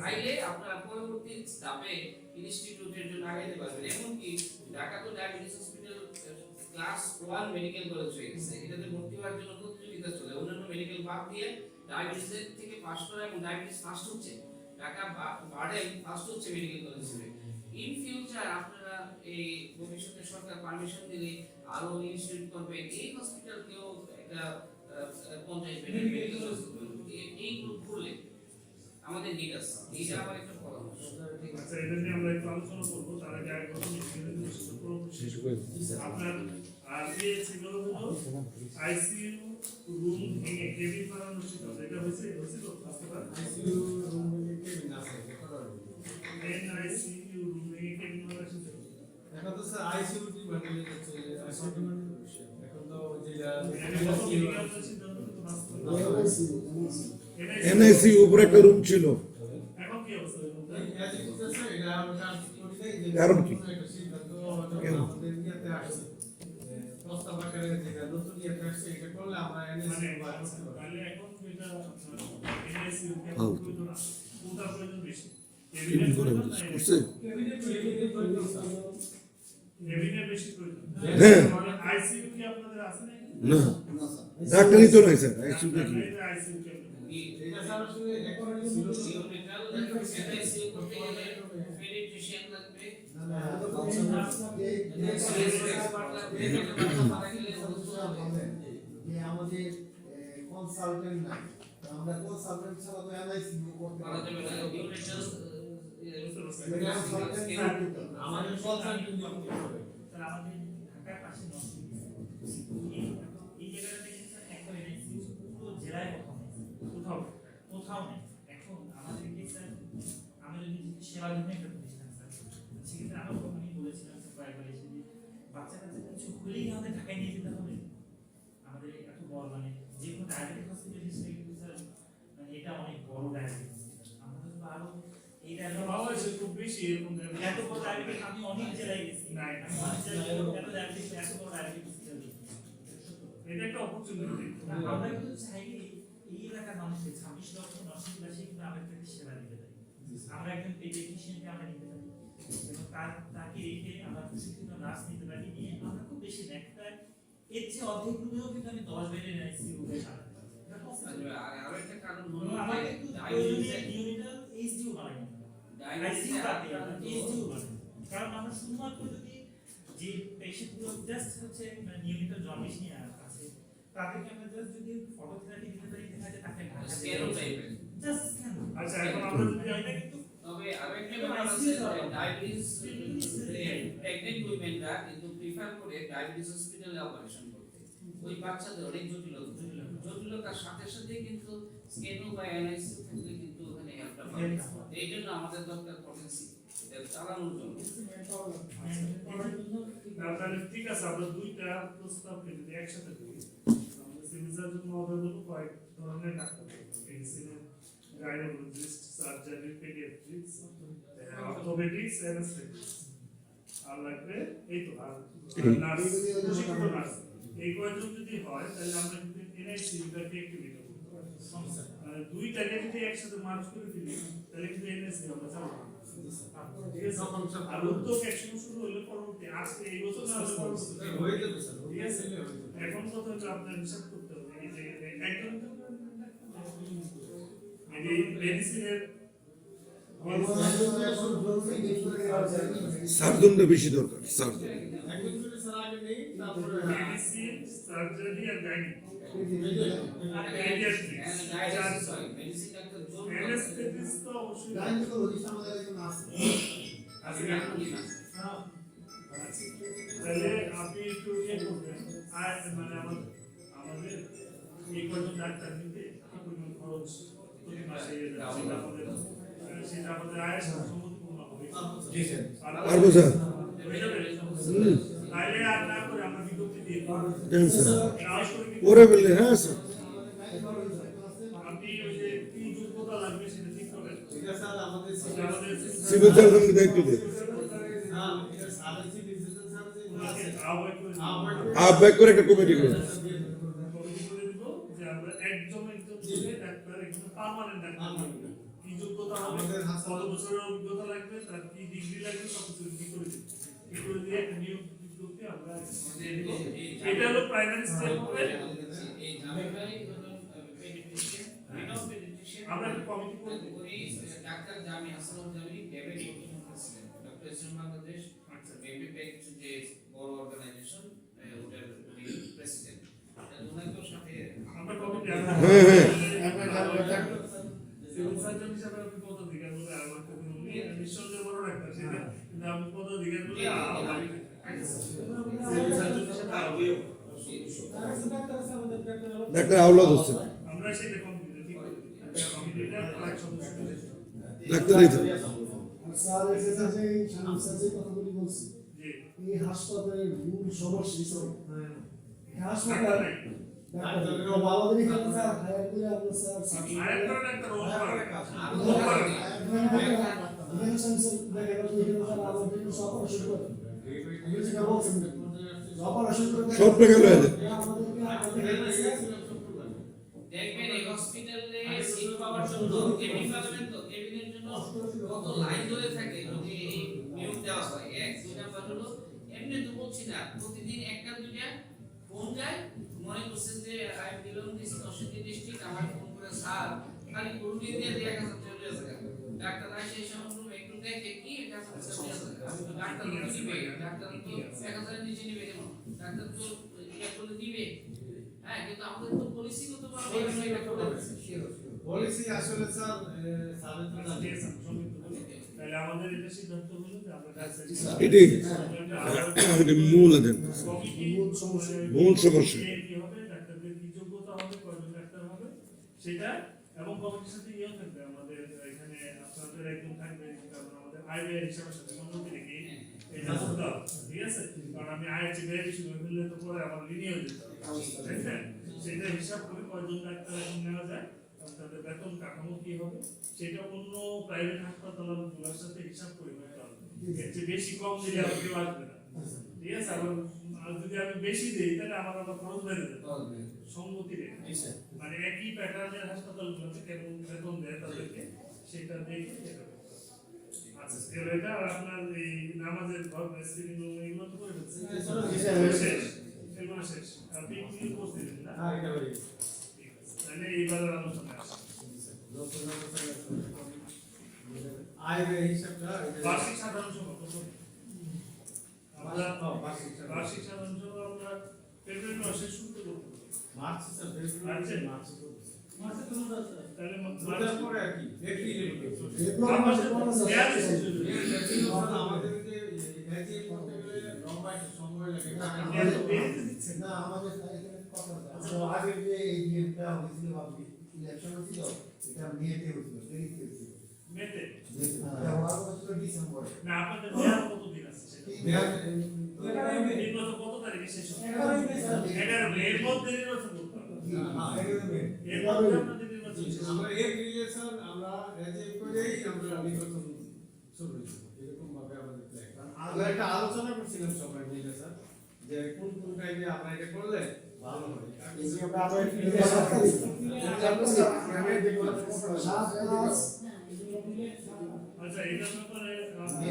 তাইলে আপনারা পরবর্তী ধাপে ইনস্টিটিউটের জন্য আগাইতে পারবেন। এমনকি ঢাকা তো diabetes hospital class 1 medical college হয়ে গেছে, এটাতে ভর্তি হওয়ার জন্য প্রতিযোগিতা চলে, অন্যান্য মেডিকেল বাদ দিয়ে ডায়াবেটিসের থেকে পাস করা এবং ডায়াবেটিস ফার্স্ট হচ্ছে ঢাকা বার্ডেন ফার্স্ট হচ্ছে মেডিকেল কলেজ হিসেবে। ইন ফিউচার আপনারা এই ভবিষ্যতে সরকার পারমিশন দিলে আরো ইনস্টিটিউট করবে, এই হসপিটালকেও একটা 50 বেডের মেডিকেল এই গ্রুপ করলে আমাদের নিড আছে। এইটা আমার একটা পরামর্শ। আচ্ছা, এটা নিয়ে আমরা একটু আলোচনা করবো। তার আগে আগে শেষ করে আপনার আর ইয়ে ছিল হলো আইসিইউ রুম ভেঙে কেবিন বানানো ছিল, এটা হয়েছিল হাসপাতাল আইসিইউ রুম থেকে কেবিন আছে আইসিইউ রুম ভেঙে কেবিন বানানো ছিল। এখন তো স্যার আইসিইউ ডিপার্টমেন্টে যাচ্ছে, আইসিইউ ডিপার্টমেন্ট এখন তো যেটা এনআইসি উপরে একটা রুম ছিল। এখন কি অবস্থা? এজ ইট ইজ আছে, এটা আমরা কাজ করি নাই যে কারণ কি? একটা সিদ্ধান্ত কেন? আমাদের ইয়েতে আসছে, প্রস্তাব আকারে যেটা নতুন ইয়েতে আসছে, এটা করলে আমরা এনএসসি বার করতে পারবো। তাহলে এখন যেটা এনআইসি হাউ? প্রয়োজন আছে, কোনটা প্রয়োজন বেশি? কেবিন করে করছে? কেবিনের বেশি প্রয়োজন। হ্যাঁ। আইসিইউ কি আপনাদের আছে নাকি? না, ডাক্তারই তো নাই স্যার, আইসিইউ দেখি। ICU cabin. এটা স্যার আসলে রেকর্ডিং ছিল নিউমেরিক্যাল এনআইসিইউ করতে গেলে পেডিয়াট্রিশিয়ান লাগবে, যে আমাদের কনসালটেন্ট নাই, আমরা কনসালটেন্ট ছাড়া তো এনআইসি করতে পারবো না। আমাদের কনসালটেন্ট নিয়োগ করতে হবে। স্যার আমাদের ঢাকার পাশে এই জায়গাটা দেখেন স্যার, একটা এনআইসিইউ পুরো জেলায় কোথাও নেই। এখন আমাদেরকে স্যার, আমরা যদি সেবা ধর্মী একটা প্রতিষ্ঠান স্যার, সেক্ষেত্রে আমরা তখনই বলেছিলাম স্যার কয়েকবার এসে যে বাচ্চা কাচ্চা কিছু হলেই আমাদের ঢাকায় নিয়ে যেতে হবে। আমাদের এত বড় মানে যে কোনো ডায়াবেটিক হসপিটাল হিসেবে কিন্তু স্যার মানে এটা অনেক বড় ডায়াবেটিক হসপিটাল। আমরা হয়তো আরো এই বাংলাদেশে খুব বেশি এরকম এত বড় ডায়াবেটিক আমি অনেক জেলায় গেছি, নাই। আমি অনেক জেলায় এত ডায়াবেটিক এত বড় ডায়াবেটিক হসপিটাল দেখি। এটা একটা অপরচুনিটি। আমরা কিন্তু চাইলে এই এলাকার মানুষকে 26 লক্ষ নরসিং ক্লাসে কিন্তু আমাদেরকে সেবা দিতে পারি। আমরা একজন পেডিয়াট্রিশিয়ানকে আমরা নিতে পারি এবং তাকে রেখে আমরা প্রশিক্ষিত নার্স নিতে পারি, নিয়ে আমরা খুব বেশি একটা এর চেয়ে অর্ধেক রুমেও কিন্তু আমি 10 বেডের আইসিইউ রুমে সাজাতে পারি। আরো একটা কারণ আমরা কিন্তু ইউনিটাল এইচডিউ বানাই না, আইসিইউ বানাই না, এইচডিউ বানাই। কারণ আমরা শুধুমাত্র যদি যে পেশেন্টগুলো জাস্ট হচ্ছে নিউনিটাল জন্ডিস নিয়ে আছে, তাদেরকে আমরা জাস্ট যদি ফটোথেরাপি দিতে পারি, দেখা যায় তাকে স্ক্যান টাইপের। Just scan. আচ্ছা, এখন আমরা যদি এটা কিন্তু তবে আরো একটা ব্যাপার আছে, ডায়াবেটিস প্রেগন্যান্ট উইমেনরা কিন্তু প্রিফার করে ডায়াবেটিস হসপিটালে অপারেশন করতে। ওই বাচ্চাদের অনেক জটিলতার সাথে সাথে কিন্তু স্ক্যানো বা এনআইসি থাকলে কিন্তু ওখানে হেল্পটা পাবে। এই জন্য আমাদের দরকার পটেন্সি এটা চালানোর জন্য। তাহলে ঠিক আছে, আমরা দুইটা প্রস্তাবকে যদি একসাথে করি, আমাদের সিভিল সার্জন মহোদয় কয়েক ধরনের ডাক্তার মেডিসিনের, গাইনোকোলজিস্ট, সার্জারি, পেডিয়াট্রিক্স, অর্থোপেডিক্স, অ্যানেস্থেটিক্স, আর লাগবে এই তো আর নার্স, প্রশিক্ষিত নার্স। এই কয়জন যদি হয় তাহলে আমরা কিন্তু এনআইসিইউটাকে অ্যাক্টিভেট করতে পারি। মানে দুইটাকে যদি একসাথে মার্জ করে ফেলি তাহলে কিন্তু এনআইসি আমরা চালাবো। ঠিক আছে, আর উদ্যোগ একসঙ্গে শুরু হলে পরবর্তী আজকে এই বছর না হলে পরবর্তী হয়ে যাবে স্যার, ঠিক আছে। এখন কথা হচ্ছে আপনার হিসাব করতে হবে এই যে একজন এই মেডিসিনের সার্জনটা বেশি দরকার, সার্জন। একদিন করে স্যার আগে নেই, তারপরে মেডিসিন, সার্জারি আর গাইনি, মেডিসিন ডাক্তার জোর অ্যানেস্থেটিক্স তো অবশ্যই গাইনোকোলজিস্ট আমাদের একজন আছে। আছে। তাহলে আপনি একটু ইয়ে করবেন, আর মানে আমাদের এই কয়জন ডাক্তার নিতে পরিমাণ খরচ প্রতি মাসে সেটা আমাদের আয়ের সাথে সম্মতিপূর্ণ হবে। পারবো স্যার। তাহলে আর না করে আমরা বিজ্ঞপ্তি দিয়ে দিই। দেন স্যার, নামাজ করে কি পরে বললে হ্যাঁ স্যার। আপনি ওই যে কি যোগ্যতা লাগবে সেটা ঠিক করেন। এটা স্যার আমাদের আমাদের সিভিল সার্জনকে দায়িত্ব দেন, আহ্বায়ক করে একটা কমিটি করে। কমিটি করে দিব যে আমরা একজন করে ডাক্তার, একজন পার্মানেন্ট ডাক্তার লাগবে। কি যোগ্যতা হবে, কত বছরের অভিজ্ঞতা লাগবে, তার কি ডিগ্রি লাগবে, সব কিছু কি করে দিব। কি করে দিয়ে একটা নিয়োগ বিজ্ঞপ্তি আমরা দিয়ে দিব। এটা হলো প্রাইমারি স্টেপ হবে। এই জামিনটাই হলো পেডিয়াট্রিশিয়ান, রিনাউন্ড পেডিয়াট্রিশিয়ান। আমরা একটা কমিটি করে দিব। ওই ডাক্তার জামি হাসানুল জামি ডেভিড ইউটিউব প্রেসিডেন্ট ডক্টর হ্যাঁ হ্যাঁ সিভিল সার্জন হিসাবে আপনি পদাধিকার বলে আমার কাছে উনি নিঃসন্দেহে বড় ডাক্তার সেটা কিন্তু আপনি পদাধিকার বলে সিভিল সার্জন হিসাবে আরবিও ডাক্তার আওলাদ হোসেন আমরা সেটা কমপ্লিট ঠিক কমিটিটা এক সদস্য ডাক্তারই তো স্যার এসেছে যে স্যার কথাগুলি বলছি জি এই হাসপাতালের মূল সমস্যা স্যার হাসপাতাল ডাক্তার নাই ডাক্তার আমাদের এখানে স্যার হায়ার করে আমরা স্যার আরেকটা ডাক্তার ওভার এখানে স্যার দেখেন এখানে স্যার আমাদের অপারেশন করে আমি যেটা বলছেন অপারেশন করে সব টাকা লয়ে যায় দেখবেন এই হসপিটালে সিট পাওয়ার জন্য কেবিন পাবেন তো কেবিনের জন্য কত লাইন ধরে থাকে যদি নিয়োগ দেওয়া হয় এক দুই নাম্বার হলো এমনি তো বলছি না প্রতিদিন একটা দুইটা ফোন যায় মনে করছেন যে I belong this Narsingdi district আমার ফোন করে স্যার খালি কুরুনি দিয়ে 1000 চলে আসে ডাক্তার আসে এই সময় একটু দেখে কি এটা চলে আসে আমি তো ডাক্তার নিবে ডাক্তার তো 1000 নিচে নিবে কেন ডাক্তার তো ইয়া করে দিবে হ্যাঁ কিন্তু আমাদের তো পলিসিগত ভাবে এটা করে পলিসি আসলে স্যার স্যারের তো জানি। তাহলে আমাদের এটা সিদ্ধান্ত হলো যে আমরা এটাই এটা মূল এজেন্ডা মূল সমস্যা কি হবে ডাক্তারদের কি যোগ্যতা হবে কয়জন ডাক্তার হবে সেটা এবং কমিটির সাথে ইয়ে থাকবে আমাদের এখানে আপনাদের একদম থাকবে কারণ আমাদের আইবিআই হিসাবের সাথে সম্পর্ক রেখে এটা করতে হবে ঠিক আছে কারণ আমি আইএচি ভেরিফিকেশন করলে তো পরে আমার লিনিয়ে যেতে হবে ঠিক আছে সেটা হিসাব করে কয়জন ডাক্তার এখন নেওয়া যায় এবং তাদের বেতন কাঠামো কি হবে সেটা অন্য প্রাইভেট হাসপাতালগুলোর সাথে হিসাব করে করতে হবে এর চেয়ে বেশি কম দিলে আর কেউ আসবে না ঠিক আছে আবার আর যদি আমি বেশি দিই তাহলে আমার আবার খরচ বেড়ে যাবে সম্মতি রেখে মানে একই প্যাটার্নের হাসপাতালগুলোতে কেমন বেতন দেয় তাদেরকে সেটা দেখে এটা করতে হবে। আচ্ছা এটা আর আপনার এই নামাজের ঘর স্ক্রিনিং রুম এগুলো তো করে ফেলছেন শেষ এগুলো শেষ আপনি কি করছিলেন না হ্যাঁ এটা হয়ে গেছে। ঠিক আছে তাহলে এইবারের আলোচনা আসে আয়ের হিসাবটা বার্ষিক সাধারণ সভা কত? আমরা বার্ষিক সাধারণ। বার্ষিক সাধারণ সভা আমরা ফেব্রুয়ারি মাসের শুরুতে করব মার্চ স্যার ফেব্রুয়ারি মার্চে করবে। তাহলে মার্চের পরে আর কি এপ্রিলে করবে। আমাদের যে এজি করতে গেলে লম্বা একটা সময় লাগে না আমাদের এখানে কথা আছে আগে যে এই নিয়মটা হয়েছিল ভাবি ইলেকশন হয়েছিল এটা মেতে হয়েছিল দেরিতে হয়েছিল মেতে এটা হওয়ার কথা ছিল ডিসেম্বরে না আপনাদের মেয়াদ কত দিন আছে সেটা নির্বাচন কত তারিখে শেষ হবে 11 মে এর মধ্যে নির্বাচন করতে হবে এর মধ্যে আপনাদের নির্বাচন শেষ হবে আমরা এক রিলেশন আমরা এজি করেই আমরা নির্বাচন শুরু করেছি এরকম ভাবে আমাদের প্ল্যান আমরা একটা আলোচনা করছিলাম সবাই মিলে স্যার যে কোন কোন টাইমে আমরা এটা করলে ভালো হয় এই যে আমরা আবার আচ্ছা এটা ব্যাপারে আমরা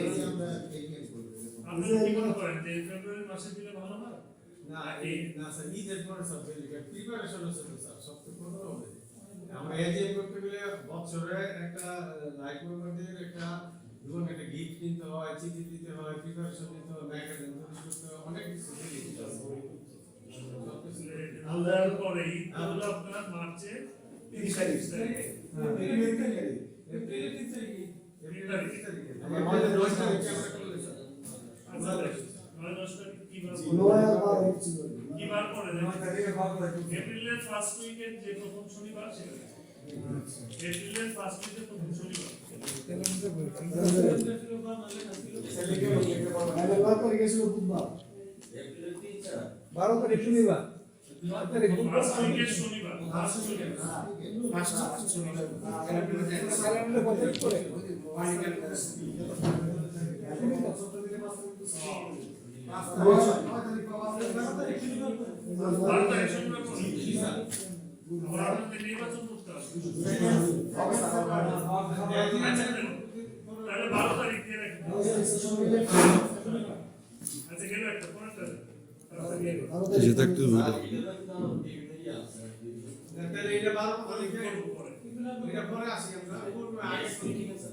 এই নিয়ে বলবো আপনারা কি মনে করেন যে ফেব্রুয়ারি মাসে দিলে ভালো হয় না এই না স্যার ঈদের পরে সব প্রিপারেশন আছে তো স্যার সব তো করতে হবে আমরা এজি করতে গেলে বছরে একটা লাইফ মেম্বারদের একটা জীবন একটা গিফট কিনতে হয় চিঠি দিতে হয় প্রিপারেশন দিতে হয় ম্যাগাজিন করতে হয় অনেক কিছু দিতে হয় আল্লাহর পরে ঈদ হলো আপনার মার্চে 30 তারিখে আমাদের 10 তারিখে আমরা করলে স্যার আচ্ছা 9-10 তারিখ কি বার কি বার পড়ে এপ্রিলের ফার্স্ট উইকের যে প্রথম শনিবার সেটা এপ্রিলের ফার্স্ট উইকের প্রথম শনিবার এপ্রিলের 3-4 12 তারিখ শনিবার ফার্স্ট উইকের শনিবার ফার্স্ট উইকের আপনাদের নির্বাচন করতে হবে তাহলে 12 তারিখ দিয়ে রাখবেন আচ্ছা গেল একটা পরেরটা যে থাকতে হবে তাহলে এটা 12 তারিখে এটা পরে আসি আমরা করব আগে ঠিক আছে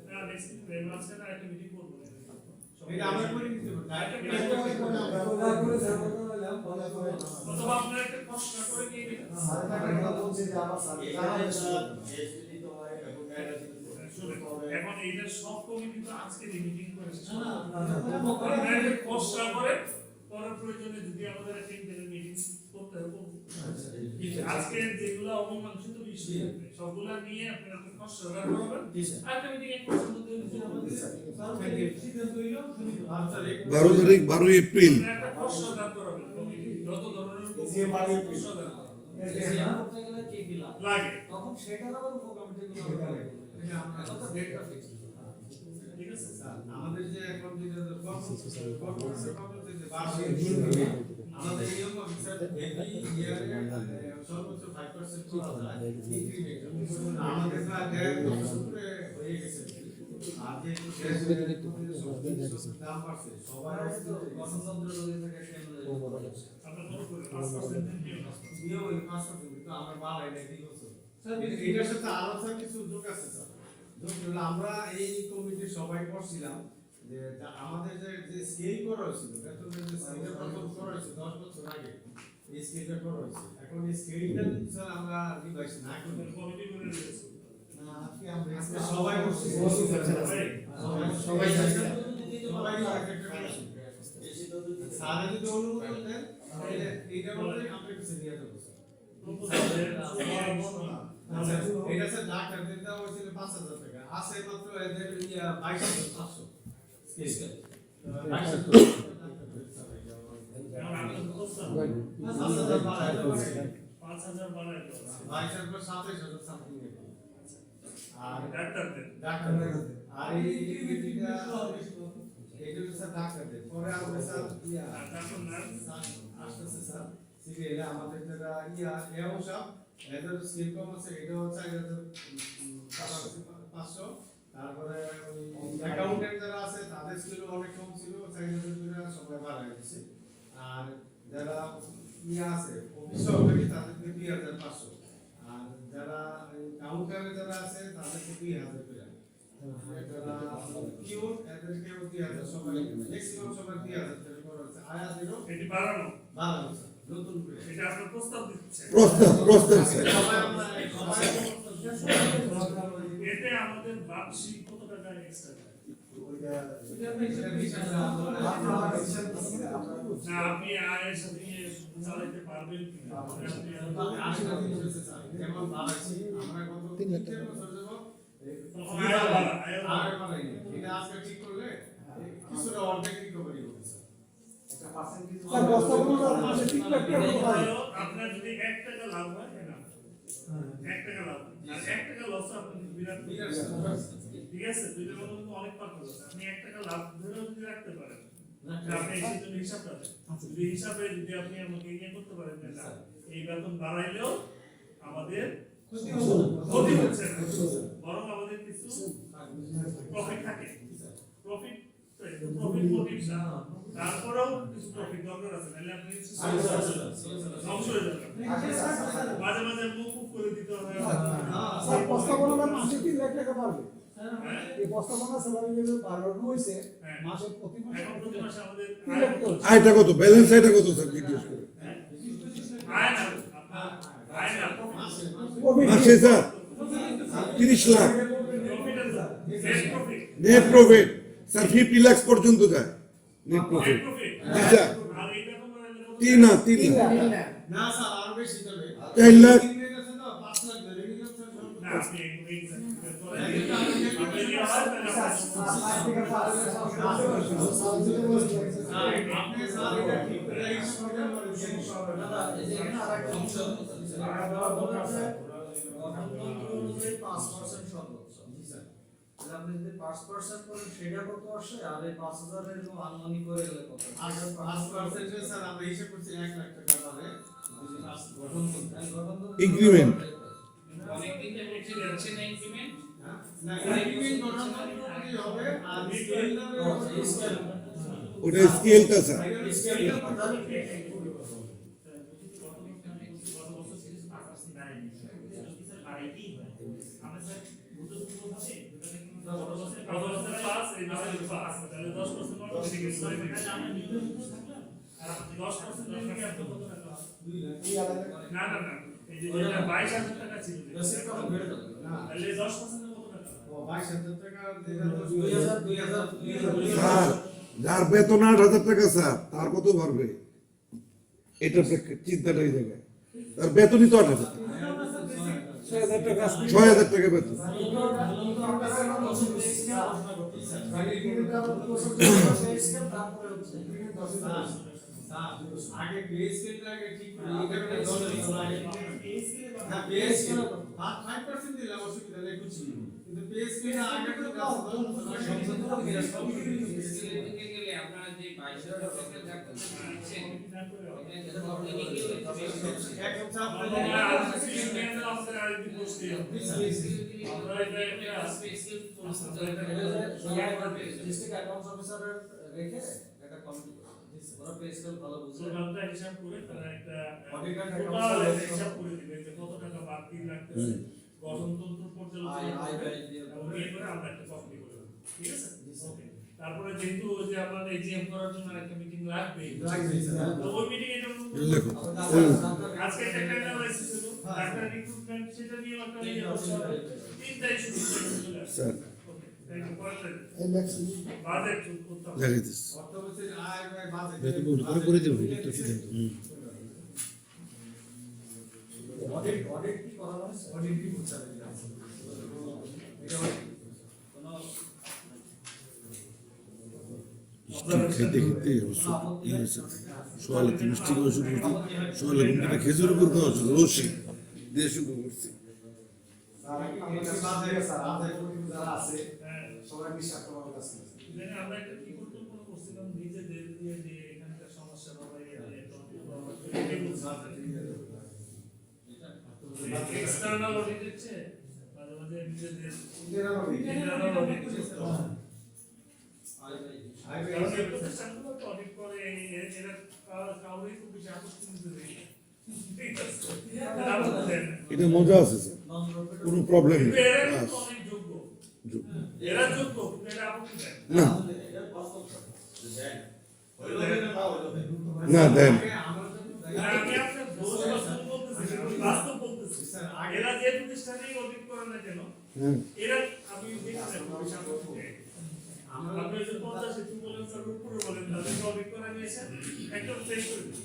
না নেক্সট দিন মাঝখানে একটা মিটিং করব এটা আমরা করে দিতে পারি একটা মিটিং অথবা আপনারা একটা কষ্ট করে নিয়ে গেলেন। এখন এইটা সব কমিটি তো আজকে মিটিং করেছে আপনারা একটা কষ্ট করে পরে প্রয়োজনে যদি আমাদের একটা ইন্টারনেট মিটিং করতে হবে আজকে যেগুলো অমীমাংসিত বিষয় সবগুলা নিয়ে আপনারা একটা কষ্ট করবেন একটা মিটিং এক বছর মধ্যে 12 এপ্রিল একটা কষ্ট করবেন যত ধরনের কষ্ট লাগে তখন সেটার আবার উপকমিটিগুলো ঠিক আছে স্যার, আমাদের যে এখন যে আমাদের নিয়ম অফিসার এভরি ইয়ারে সর্বোচ্চ 5% করা যায় ইনক্রিমেন্ট আমাদের প্রায় 1.5 বছর ধরে হয়ে গেছে আর যে দাম বাড়ছে সবাই গণতন্ত্র রোধে থাকে সেই আপনারা বড় করে 5% নিয়ে নিয়ম ওই 5% কিন্তু আমরা বাড়াই না 2 বছর স্যার এটার সাথে আরো স্যার কিছু যোগ আছে স্যার যখন আমরা এই কমিটি সবাই করছিলাম যে আমাদের যে স্কেল করা হয়েছিল বেতনের যে স্কেলটা প্রথম করা হয়েছে 10 বছর আগে এই স্কেলটা করা হয়েছে এখন এই স্কেলটা যদি স্যার আমরা রিভাইজ না করি কমিটি করে দিয়েছে না আজকে আমরা সবাই করছি সবাই স্যার যদি অনুমোদন দেন তাহলে এইটা বলে আমরা কিছু নিয়ে যাবো স্যার এটা স্যার ডাক্তারদের দেওয়া হয়েছিল 5,000 টাকা আছে মাত্র এদের 22,500 স্কেল 5,000 বাড়ায় দেওয়া 27,000 সামথিং আর ডাক্তারদের আর এইটা স্যার ডাক্তারদের পরে আমরা স্যার আর তারপর নার্স আসতেছে স্যার সিরিয়াল আমাদের যারা এও সব এদের স্কিল কম আছে এটাও 4,500 তারপরে ওই অ্যাকাউন্টেন্ট যারা আছে তাদের স্কিল অনেক কম ছিল 4,000 করে সবাই বাড়ায় দিয়েছে আর যারা আছে অফিস সহকারী তাদেরকে 2,500 আর যারা কাউন্টারে যারা আছে তাদেরকে 2,000 করে যারা কিউর এদেরকে 2,000 সবাই ম্যাক্সিমাম সবাই 2,000 করে করা হচ্ছে আয়াদেরও এটি বাড়ানো স্যার নতুন করে এটা আপনার প্রস্তাব দিচ্ছে প্রস্তাব স্যার সবাই আমরা এতে আমাদের বার্ষিক কত টাকা এক্সট্রা যায় না আপনি আয়ের সাথে চালাতে পারবেন কিনা যেমন বাড়াচ্ছি আমরা গত 3 বছর যাব তখন আয় বাড়া এটা আজকে ঠিক করলে কিছুটা অর্ধেক রিকভারি হবে আপনার যদি 1 টাকা লাভ হয় না 1 টাকা লাভ আর 1 টাকা লস আপনি বিরাট ঠিক আছে দুইটার মধ্যে কিন্তু অনেক পার্থক্য আছে আপনি 1 টাকা লাভ ধরেও যদি রাখতে পারেন আপনি এই জন্য হিসাব রাখেন যদি হিসাবে যদি আপনি আমাকে ইয়ে করতে পারেন না এই বেতন বাড়াইলেও আমাদের ক্ষতি হচ্ছে না বরং আমাদের কিছু প্রফিট থাকে প্রফিট মোটিভ না তারপরেও কিছু প্রফিট দরকার আছে নাহলে আপনি ধ্বংস হয়ে যাবেন মাঝে মাঝে মুখ করে দিতে হবে প্রস্তাবনা মাসে 3 লাখ টাকা পারবে এই প্রস্তাবনা স্যালারি লেভেল বাড়ানো হয়েছে মাসে প্রতি এখন প্রতি মাসে আমাদের আয়টা কত ব্যালেন্স আয়টা কত স্যার জিজ্ঞেস করে আয় না আপনার আয় না মাসে স্যার 30 লাখ প্রফিট আছে net profit net profit sir 50 lakh পর্যন্ত যায় নেট প্রফিট প্রফিট জি স্যার আর এটা তো মানে 3 লাখ না স্যার আরো বেশি যাবে 4 লাখ 3 লাখ আছে তো 5 লাখ ধরে নিয়ে যাচ্ছে না আপনি আপনি স্যার এটা ঠিক করে এই সময় আপনি যদি 5% করেন সেটা কত আসে আর এই 5,000 এর আনুমানিক করে গেলে কত 5% স্যার আমরা হিসাব করছি 1 লাখ টাকা দামে গঠন করতে ইনক্রিমেন্ট অনেকদিন তো বেঁচে যাচ্ছে না ইনক্রিমেন্ট না ইনক্রিমেন্ট গঠন করতে হবে আর স্কেল ওটা স্কেলটা স্যার কত বছর পাস এই বছর পাস তাহলে 10% বেশি গেছে আর 10% মিটিং এত কত টাকা হয়? এই আলাদা না না না এই যে যেটা 22,000 টাকা ছিল রসিদ কত বেড়ে যাবে না তাহলে 10% কত টাকা হয়? ও 22,000 টাকা যেটা স্যার যার বেতন 8,000 টাকা স্যার তার কত পারবে এটা চিন্তাটা এই জায়গায় তার বেতনই তো 8,000 টাকা 6,000 টাকা বেতন আগে পে স্কেলটা আগে ঠিক করে এটা না পে স্কেল 5% দিলে অসুবিধা নেই কিছু কিন্তু পে স্কেলটা আগে তো দিকে গেলে আপনারা যে 22,000 টাকা ডাক্তার দিচ্ছেন এটা কমিটি কি হচ্ছে একদম চাপ আমরা আসিস্ট্যান্ট অফিসার আর কি পোস্টে আমরা এটা স্পেশাল ডিস্ট্রিক্ট অ্যাকাউন্টস অফিসারের রেখে একটা কমিটি ওরা পে স্কেল ভালো বুঝে সোনালটা হিসাব করে তারা একটা Auditor টোটাল হিসাব করে দিবে যে কত টাকা বাড়তি লাগতেছে গঠনতন্ত্র পর্যালোচনা এবং এই করে আমরা একটা কমিটি করে দেব। ঠিক আছে ওকে তারপরে যেহেতু ওই যে আমাদের এজিএম করার জন্য একটা মিটিং লাগবে তো ওই মিটিং এর জন্য লেখো আজকে একটা ক্যালেন্ডার রাইছে ছিল ডাক্তার রিক্রুটমেন্ট সেটা নিয়ে একটা ইয়ে করতে হবে 3 তারিখ শুরু করে স্যার ওকে থ্যাংক ইউ পরে লেখে বাজেট করতে হবে দিস অর্থ হচ্ছে আয় ব্যয় বাজেট বেতন করে দেবো এটা তো সিদ্ধান্ত অডিট কি করা হয় অডিট কি বুঝতে হবে খেতে খেতে সোয়ালে 30 টাকা ওষুধ করছি সোয়ালে ঘুমটা খেজুর উপর খাওয়া ওষুধ রসি দিয়ে শুরু করছি যারা আছে হ্যাঁ সবাই বিশ্বাস করার কাজ করছে এখানে আমরা একটা কি পরিকল্পনা করছিলাম নিজেদের দিয়ে যে এখানকার সমস্যা বা এক্সটার্নাল অডিট হচ্ছে মাঝে মাঝে নিজেদের internal audit করতে হবে। কারণ এই প্রতিষ্ঠানগুলো তো audit করে, এরা কাউরেই খুব বেশি আপত্তি দিতে দেয় না। ঠিক আছে? এরা আপত্তি দেয় না। এটা মজা আছে স্যার কোনো প্রবলেম কিন্তু নেই এরা কিন্তু অনেক যোগ্য। এরা যোগ্য, কিন্তু এরা আপত্তি দেয় না না। না দেন আমি আপনার দোষ বাস্তব বলতেছি না, আমি বাস্তব বলতেছি। এরা যে প্রতিষ্ঠানেই অডিট করে না কেন, এরা আমি দেখছি বেশি আপত্তি দেয়। আপনি যে 50 একটু বলেন স্যার উপরে বলেন তাদেরকে অডিট করে নিয়েছেন একটা ফেস করে দিন।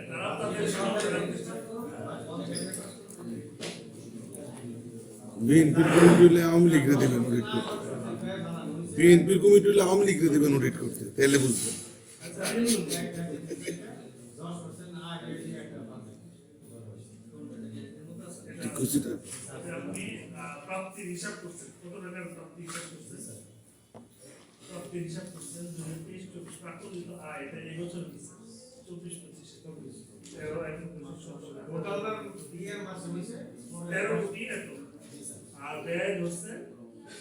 তারা তাদের সমস্যা রাখতেছে। বিএনপির কমিটি হলে আওয়ামী লীগরে দেবেন অডিট করতে বিএনপির কমিটি হলে আওয়ামী লীগরে দেবেন অডিট করতে তাহলে বুঝবেন 10% আয় বেশি একটা বাজেট ঠিক করছি তো? আপনি প্রাপ্তির হিসাব করছেন কত টাকার প্রাপ্তি হিসাব করছেন প্রাপ্তির হিসাব করছেন 2023-24 প্রাকলিত আয় এটা এই বছর দিচ্ছে 24-25 টোটালটা ইয়ার মাসে নিছে 13 কোটি এত আর ব্যয় হচ্ছে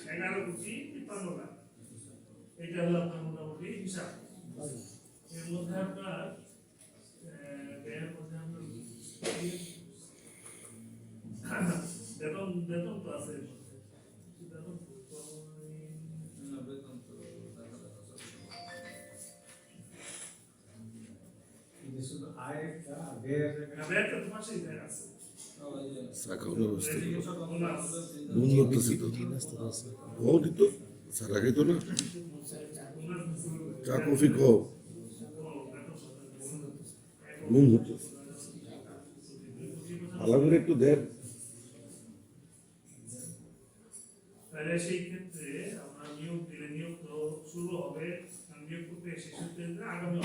11 কোটি 53 লাখ এটা হলো আপনার মোটামুটি হিসাব এর মধ্যে আপনার ব্যয়ের মধ্যে আপনার বেতন তো আছে এর মধ্যে বেতন কিন্তু শুধু আয়টা ব্যয়ের ব্যয়টা তো মাসেই দেয় আছে শাখাও ব্যবস্থা বোনাস লোন করতেছি তো ও দিত স্যার আগে তো না চা কফি খাও লোন হতো ভালো করে একটু দেন তাহলে সেই ক্ষেত্রে আমরা নিয়োগ দিলে নিয়োগ তো শুরু হবে নিয়োগ প্রক্রিয়া শেষ হতে আগামী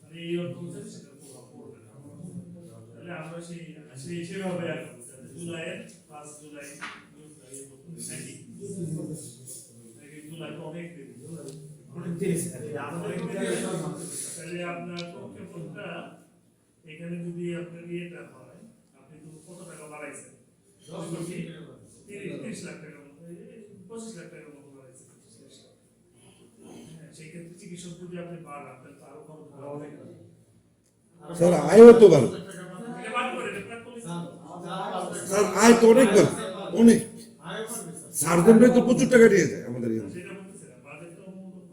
মানে এই অর্থ হচ্ছে সেটা প্রভাব পড়বে না তাহলে আমরা সেভাবে জুলাইয়ের 5 জুলাই নিয়োগটা ইয়ে করতে নাকি জুলাই তো অনেক দেরি তাহলে আপনার প্রক্ষেপণটা এখানে যদি আপনার ইয়েটা হয় আপনি তো কত টাকা বাড়াইছেন 10 কোটি 30 লাখ টাকার মতো 25 লাখ টাকার মতো বাড়াইছেন সেই ক্ষেত্রে চিকিৎসক যদি আপনি বাড়ান তাহলে তো আরো খরচ হবে স্যার আয়ও তো ভালো এটা বাদ করে এটা প্রাক করে স্যার আয় তো অনেক ভালো অনেক আয় করবে স্যার সার্জন ভাই তো প্রচুর টাকা নিয়ে যায় আমাদের এখানে। সেটা বলতেছিলাম, বাজেটটা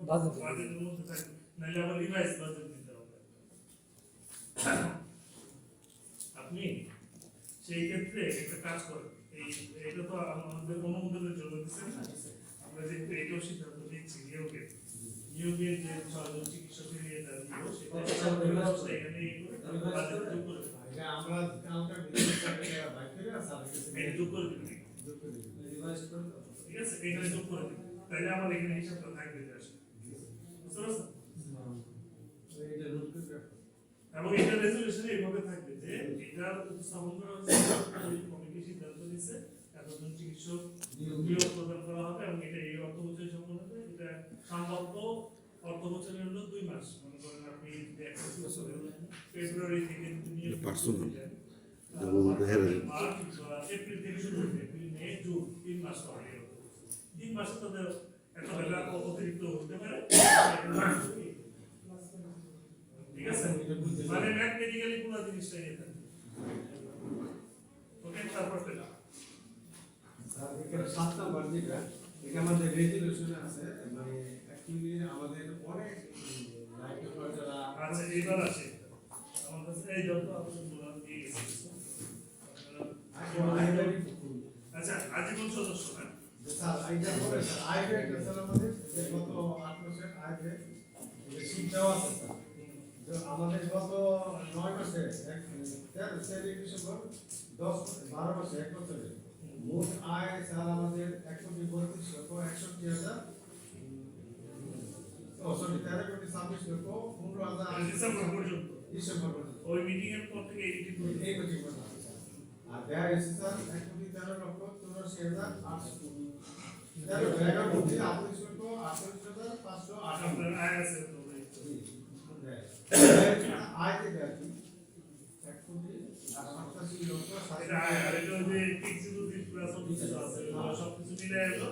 বাজেট। বাজেটের মধ্যে থাকে, নাহলে আবার রিভাইজ বাজেট দিতে হবে। আপনি সেই ক্ষেত্রে একটা কাজ করেন, এটা তো আমাদের অনুমোদনের জন্য দিচ্ছেন না, আমরা যেহেতু এটাও সিদ্ধান্ত নিচ্ছি নিয়োগের যে 6 জন চিকিৎসকের নিয়ে তার নিয়োগ, সেটা এখানে বাজেট যোগ করে দেবেন। এটা আমরা কাউন্টার ভিতরে বাইক করে স্যারকে এটা যোগ করে দেবেন, রিভাইজ করে দাও। ঠিক আছে, এখানে যোগ করে দেবেন, তাহলে আমার এখানে হিসাবটা থাকবে যে আসলে, বুঝতে পারছেন? এটা নোট করে রাখো। এবং এটা রেজুলেশনে এইভাবে থাকবে যে এটা উপস্থাপন করা হয়েছে, কমিটি সিদ্ধান্ত নিচ্ছে এতজন চিকিৎসক নিয়োগ প্রদান করা হবে এবং এটা এই অর্থ বছরে সম্পন্ন হবে। এটা সম্ভবত অর্থ বছরের হলো 2 মাস, মনে করেন আপনি যদি একটা বছরের ফেব্রুয়ারি থেকে নিয়োগ Personal. দেন, যেমন দেখা যায়। মার্চ বা এপ্রিল থেকে শুরু হবে, এপ্রিল মে জুন 3 মাস পাবে। 3 মাসে তাদের এত টাকা অতিরিক্ত হতে পারে, ঠিক আছে? মানে ম্যাথমেটিক্যালি পুরো জিনিসটা নিয়ে থাকে। ওকে, তারপর পেলাম স্যার এখানে 7 নাম্বার যেটা, এটা আমাদের রেজুলেশনে আছে, মানে অ্যাকচুয়ালি আমাদের অনেক লাইফ যারা আচ্ছা, এইবার আসে আমার কাছে এই যত আপনার বলার দিয়ে গেছে। আচ্ছা, আজীবন সদস্য না? স্যার এইটা বলে স্যার আইবে একটা স্যার আমাদের যে গত 8 মাসের আইবে এটা শীট দেওয়া আছে স্যার। তো আমাদের গত 9 মাসে 13 ডিসেম্বর 12 মাসে 1 বছরে মোট আয় স্যার আমাদের 1,32,61,000 সরি 13,26,15,000 ডিসেম্বর পর্যন্ত, ডিসেম্বর পর্যন্ত ওই মিটিং এর পর থেকে এই মিটিং পর্যন্ত। এই মিটিং করতে হবে স্যার। আর দেয়া হয়েছে স্যার 1,13,84,500 আপনার আয় আছে তো ভাই। এটা আয়, আর এটা ওই যে এক্সিকিউটিভ প্লাস সব কিছু আছে, ওগুলো সবকিছু মিলে এলো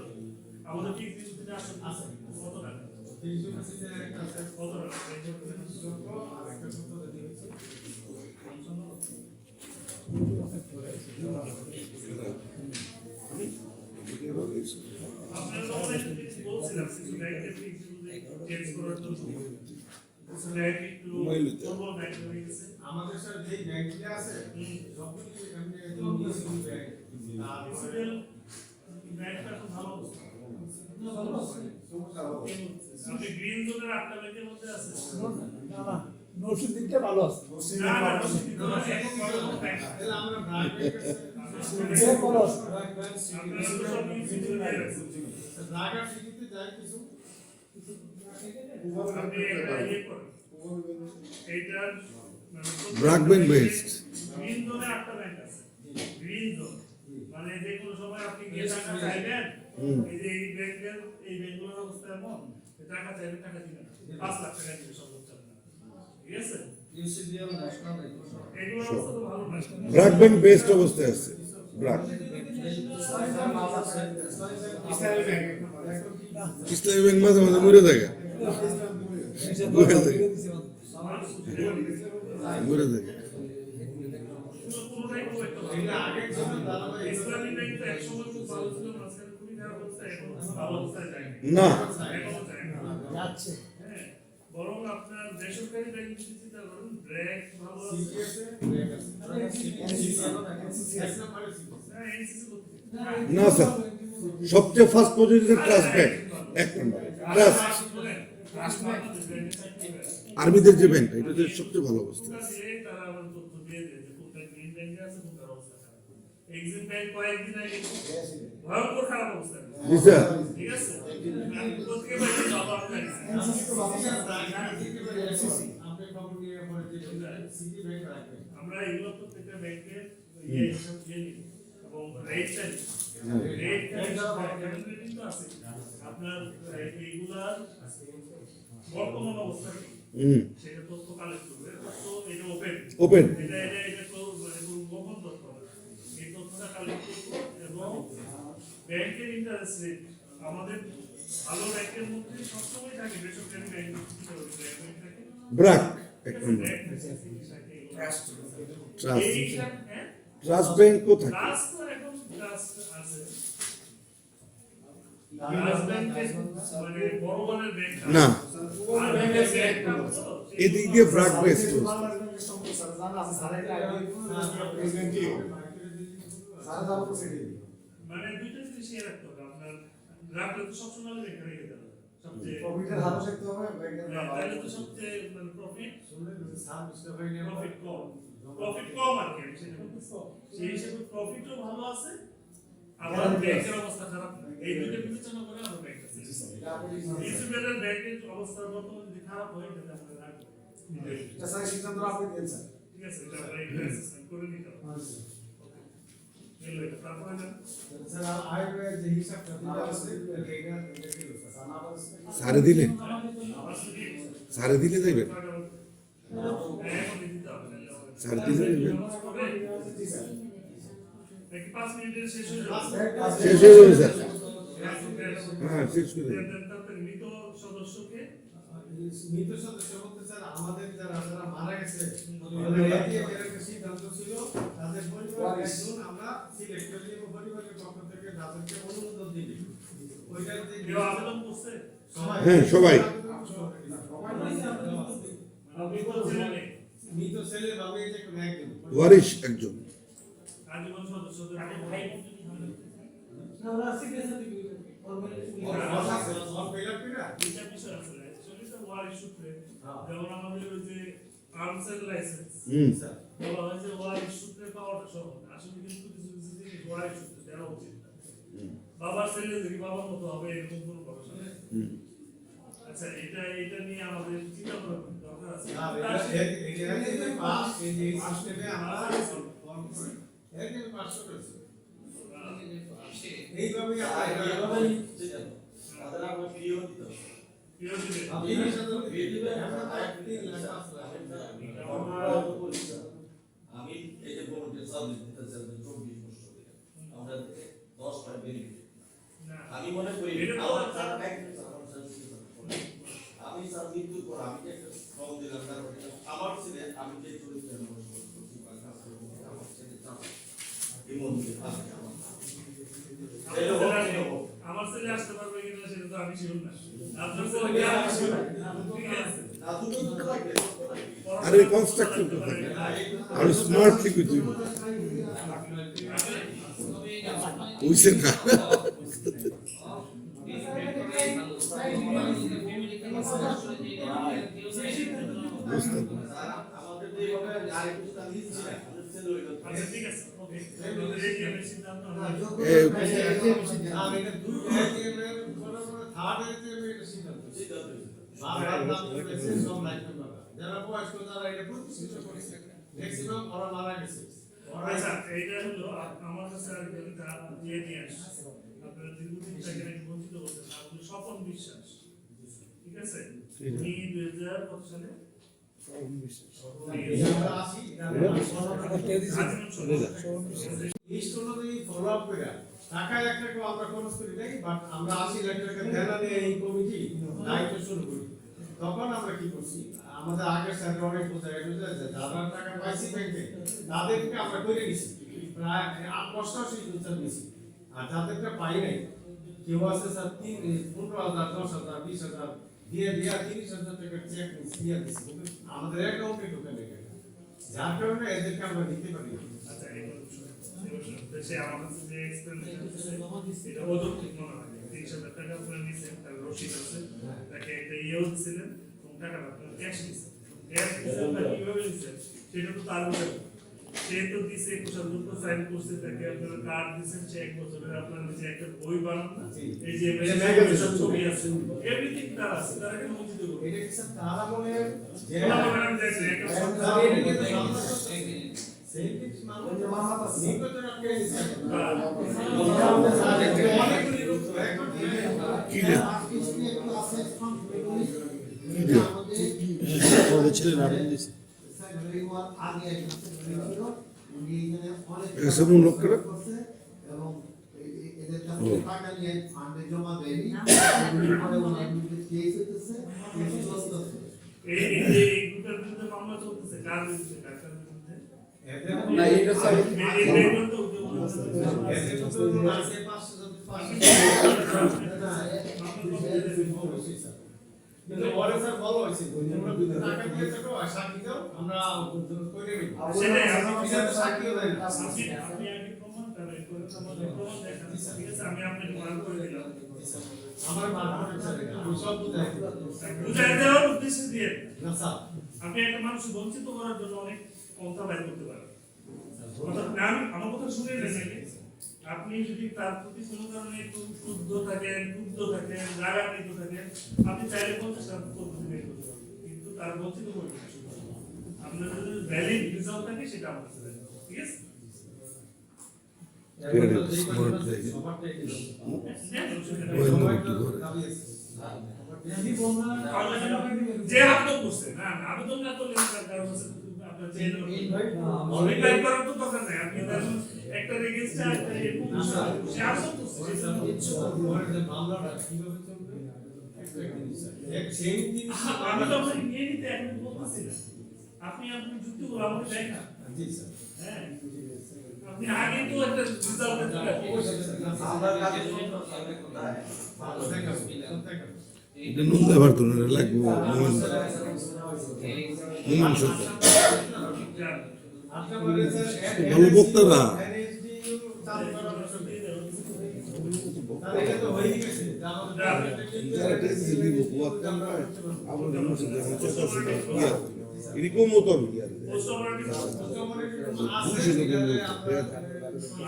আমাদের এক্সিকিউটিভ আছে কত টাকা? কত টাকা? আপনার তো অনেক কিছু বলছিলাম, কিছু ব্যাংকের চেঞ্জ করার জন্য ব্যাংক একটু দুর্বল ব্যাংক হয়ে গেছে। আমাদের স্যার যে ব্যাংকগুলো আছে সবগুলি এমনি ইসিবি ব্যাংক ডিজিটাল ব্যাংকটা খুব ভালো অবস্থা। আপনি গ্রিন জোনের 8টা ব্যাংকের মধ্যে আছে? নরসিং দিকটা ভালো আছে। না না, এখন বড় ব্যাংক। তাহলে আমরা ব্র্যাক ভালো আছে। আপনারা তো সব কিছু দিয়ে রাখছেন। ব্র্যাক সিটিতে যাই কিছু আপনি একটা ইয়ে করেন, এইটার মানে ব্র্যাক ব্যাংক বেস্ট। গ্রিন জোনে 8টা ব্যাংক আছে। গ্রিন জোন মানে যে কোনো সময় আপনি গিয়ে টাকা চাইবেন, এই যে এই ব্যাংকের এই ব্যাংকগুলোর অবস্থা এমন যে টাকা চাইবেন, টাকা দিবেন না, 5 লাখ টাকা দিবে সর্বোচ্চ আপনার। ঠিক আছে, এগুলোর অবস্থা তো ভালো না। ব্র্যাক ব্যাংক বেস্ট অবস্থায় আছে। ব্র্যাক ইসলামী ব্যাংক মাঝে মাঝে মরে থাকে, মরে থাকে, মরে থাকে। পুরোটাই খুব একটা ভালো এটা না। আগের জন্য দাঁড়াবে ইসলামী ব্যাংক তো একসময় খুব ভালো ছিল, মাঝখানে খুবই খারাপ অবস্থা, এখন ভালো অবস্থায় যায়নি। না, এখনো যায় না। যাচ্ছে। হ্যাঁ, বরং আপনার বেসরকারি ব্যাংক যদি চিন্তা করেন, ব্র্যাক ভালো আছে, সিটিএসে ব্যাংক আছে এক নম্বরে সিটিএস হ্যাঁ, এনসিসি করতে। না স্যার, সবচেয়ে ফার্স্ট পজিশনে ট্রাস্ট ব্যাংক, 1 নম্বর ট্রাস্ট। ট্রাস্ট বাংলাদেশ ব্যাংকের চাকরি করে। আর্মিদের যে ব্যাংক, এটা হচ্ছে সবচেয়ে ভালো অবস্থা। কোনটা দিয়ে তারা আবার তথ্য দিয়ে দেয় যে কোনটা গ্রিন ব্যাংকে আছে, কোনটার অবস্থা খারাপ। এক্সিম ব্যাংক কয়েকদিন আগে ভয়ঙ্কর খারাপ অবস্থা। জি স্যার, ঠিক আছে, আমি প্রত্যেকে ব্যাংকে যাবো আপনার আপনি খবর নিয়ে পরে যে সিটি ব্যাংক রাখবেন আমরা এগুলো প্রত্যেকটা ব্যাংকের ইয়ে হিসাব দিয়ে নিই এবং রেটটা রেট তো আছে আপনার এইগুলার বর্তমান অবস্থা কি সেটা তথ্য কালেক্ট করবে। তো এটা ওপেন এটা তো মানে কোনো গোপন তথ্য না, এই তথ্যটা কালেক্ট করবো এবং ব্যাংকের ইন্টারেস্ট রেট আমাদের ভালো ব্যাংকের মধ্যে সবসময় থাকে, বেসরকারি ব্যাংক থাকে ব্র্যাক 1 নম্বর ট্রাস্ট ট্রাস্ট। এইটা হ্যাঁ ট্রাস্ট ব্যাংক কোথায়? ট্রাস্ট তো এখন ট্রাস্ট আছে রাজ ব্যাংকের মানে বড় মানের ব্যাংক না আর ব্যাংকের ব্যাংকটা তো এদিক দিয়ে ব্রাক বেস্ট মানে দুইটা জিনিসই রাখতে হবে আপনার রাখলে তো সবসময় রেখে রেখে দেবে সবচেয়ে প্রফিটের হাতও থাকতে হবে ব্যাংকের তাহলে তো সবচেয়ে মানে প্রফিট প্রফিট কম আর কি আমি সেটা বলতেছি। সেই হিসেবে প্রফিটও ভালো আছে আবার ব্যাংকের অবস্থা খারাপ না এই দুইটা বিবেচনা করে আমরা ব্যাংক আছে ডিসিপ্লিনের ব্যাংকের অবস্থা বর্তমানে যদি খারাপ হয় তাহলে আমরা রাখবো স্যার সিদ্ধান্ত আপনি দেন স্যার ঠিক আছে এটা আমরা একটু অ্যাসেসমেন্ট করে নিতে হবে তারপরে স্যার আয়ের যে হিসাবটা দিতে আছে এটা কি স্যার আমার সারে দিলে আবার যদি সারে দিলে যাইবে এখন দিতে হবে সারে দিলে যাইবে নাকি 5 মিনিটের শেষ হয়ে যাবে শেষ হয়ে যাবে স্যার হ্যাঁ শেষ করে দেবে। তারপরে মৃত সদস্যকে মৃত সদস্য বলতে স্যার আমাদের যারা যারা মারা গেছে এর একটা সিদ্ধান্ত ছিল তাদের পরিবার একজন আমরা সিলেক্ট করে দিব পরিবারের পক্ষ থেকে তাদেরকে অনুমোদন দিবি ওইটা যে কেউ আবেদন করছে হ্যাঁ সবাই মৃত ছেলে ভাবে যে কোনো একজন ওয়ারিশ একজন আজীবন সদস্যদের ভাই বোন যদি হয় দুইটা বিষয় আছে অ্যাকচুয়ালি তো ওয়ারিশ সূত্রে যেমন আমাদের ওই যে আর্মস এন্ড লাইসেন্স বলা হয় যে ওয়ারিশ সূত্রে পাওয়াটা সহজ আসলে কিন্তু কিছু কিছু জিনিস ওয়ারিশ সূত্রে দেওয়া উচিত না বাবার ছেলে যদি বাবার মতো হবে এরকম কোনো কথা নেই আচ্ছা এটা নিয়ে আমাদের চিন্তা করার দরকার আছে এইভাবে তাদের আমরা ফিও দিতে হবে কেউ যদি আমি এই যে ভোটের সার্ভিস দিতে চাই 24 বছর ধরে আমরা 10 টাকা বেনিফিট না আমি মনে করি এটা তো আমার একটা- তার আমি স্যার মৃত্যুর পর আমি যে একটা ফর্ম দিলাম তার আমার ছেলে আমি যে চরিত্রে বসবাস করছি বা কাজ করবো আমার ছেলে চাপ এই মন্দিরে আছে আমার আমার ছেলে আসতে পারবে কিনা সেটা তো আমি শিওর না আপনার ছেলে কি আমি শিওর ঠিক আছে না দুটো তো লাগবে আরে কনস্ট্রাকশন তো থাকে আর স্মার্টলি কিছু ওইসে না বুঝতে আমাদের যে এইভাবে আর একটু তা নিচ্ছি না আমাদের ছেলে হইলো আচ্ছা ঠিক আছে ওকে এই যে আমি সিদ্ধান্ত আমরা যারা বয়স্ক যারা এটা প্রতিষ্ঠিত করেছে ম্যাক্সিমাম ওরা মারা গেছে আচ্ছা এইটা হলো আমার কাছে আরেকটা দিয়ে নিয়ে আসছে আপনারা দীর্ঘদিন থেকে নাকি বঞ্চিত করতেন আমাদের স্বপন বিশ্বাস ঠিক আছে উনি 2000 কত সালে লিস্ট অনুযায়ী ফলো আপ করে টাকা 1 টাকা আমরা খরচ করি নাই বাট আমরা 80 লাখ টাকা দেনা নিয়ে এই কমিটি দায়িত্ব শুরু করি তখন আমরা কি করছি আমাদের আগের স্যার অনেক বোঝা গেছে যে যারা টাকা পাইছি ব্যাংকে তাদেরকে আমরা করে নিছি প্রায় 88 জন নিছি আর যাদেরকে পাই নাই কেউ আছে স্যার 15,000 10,000 20,000 দিয়ে 30,000 টাকা চেক দিয়ে দিছি কিন্তু আমাদের অ্যাকাউন্টে ঢোকে নাই যার কারণে এদেরকে আমরা নিতে পারি আচ্ছা দেশে আমার কাছে যে এক্সপ্লেনেশন এটা অযৌক্তিক মনে হয় 30,000 টাকা আপনারা নিছেন তার রসিদ আছে তাকে একটা ইয়েও দিছিলেন এবং টাকাটা আপনারা ক্যাশ দিছেন ক্যাশ দিছেন বা কিভাবে দিছেন সেটা তো তার উপরে সে তো দিছে কুশালদুত সাইন করছে তাকে আপনারা কার্ড দিছেন সে 1 বছরের আপনারা যে একটা বই বানান না এই যে ম্যাগাজিন ছবি আছে এভরিথিং তার আছে তারা কেন বঞ্চিত করবে এটা কি স্যার তারা বলে যে আমি দেখছি একটা সেলিব্রিটি মানুষ নিকট রাখতে দিছে কি রে আমাদের ছেলে নাটক দিয়েছে এসব লোক করে এবং এদের কাছে টাকা নিয়ে ফান্ডে জমা দেয়নি পরে ওনার বিরুদ্ধে কেস হইতেছে কেস চলতেছে এই গ্রুপের বিরুদ্ধে মামলা চলতেছে কার বিরুদ্ধে কার বিরুদ্ধে এদের না এটা স্যার এই তো এদের তো আছে 500 জন কিন্তু পরে স্যার বলা হয়েছে তোমরা যদি টাকা দিয়ে থাকো আর সাক্ষী দাও আমরা করে নিব সেটাই, আমরা বিশেষ সাক্ষীও দেয় না আপনি আগে প্রমাণ করেন, প্রমাণ দেখান, ঠিক আছে? আমি আপনাকে প্রমাণ করে দিলাম। আমার মাধ্যমে স্যার এটা আমি সব বুঝাই বুঝাই দেওয়ার উদ্দেশ্যে দিয়ে না স্যার আপনি একটা মানুষ বঞ্চিত করার জন্য অনেক পন্থা বাইর করতে পারেন। অর্থাৎ আমার কথা শুনে নেন, আপনি যদি তার প্রতি কোনো কারণে একটু ক্ষুব্ধ থাকেন, রাগান্বিত থাকেন, আপনি চাইলে 50টা পদ্ধতি বের করতে পারেন, কিন্তু তার বঞ্চিত করবেন না। আপনার যদি ভ্যালিড রিজাল্ট থাকে সেটা আমার কাছে দেন, ঠিক আছে? যে আবেদন করছে না আবেদন না করলে তার কারণ হচ্ছে আপনার যে অনলাইন করার তো দরকার নাই, আপনি তার একটা রেজিস্টার সে আবেদন করছে মামলাটা কিভাবে চলবে এক সেম জিনিস আমি তো আপনাকে নিয়ে নিতে এখন বলতেছি না, আপনি যুক্তিগুলো আমাকে দেখান। জি স্যার হ্যাঁ আপনি আগে তো একটা রেজাল্ট আমরা কাজে কোথায় ভালো দেখাবো দেখাবো এটা নুন দেবার তো না লাগবো মোমান সরকার আপনার বলে স্যার ভালো বক্তারা এনএসডিইউ চালু করার তাহলে এটা তো হয়ে গেছে যারা টেস্ট দিব কুয়াতে আমরা আমরা মানুষের দেখা চেষ্টা করি এরকম মতো আমি আর পোস্ট অপারেটিভ পুলিশের লোকের লোক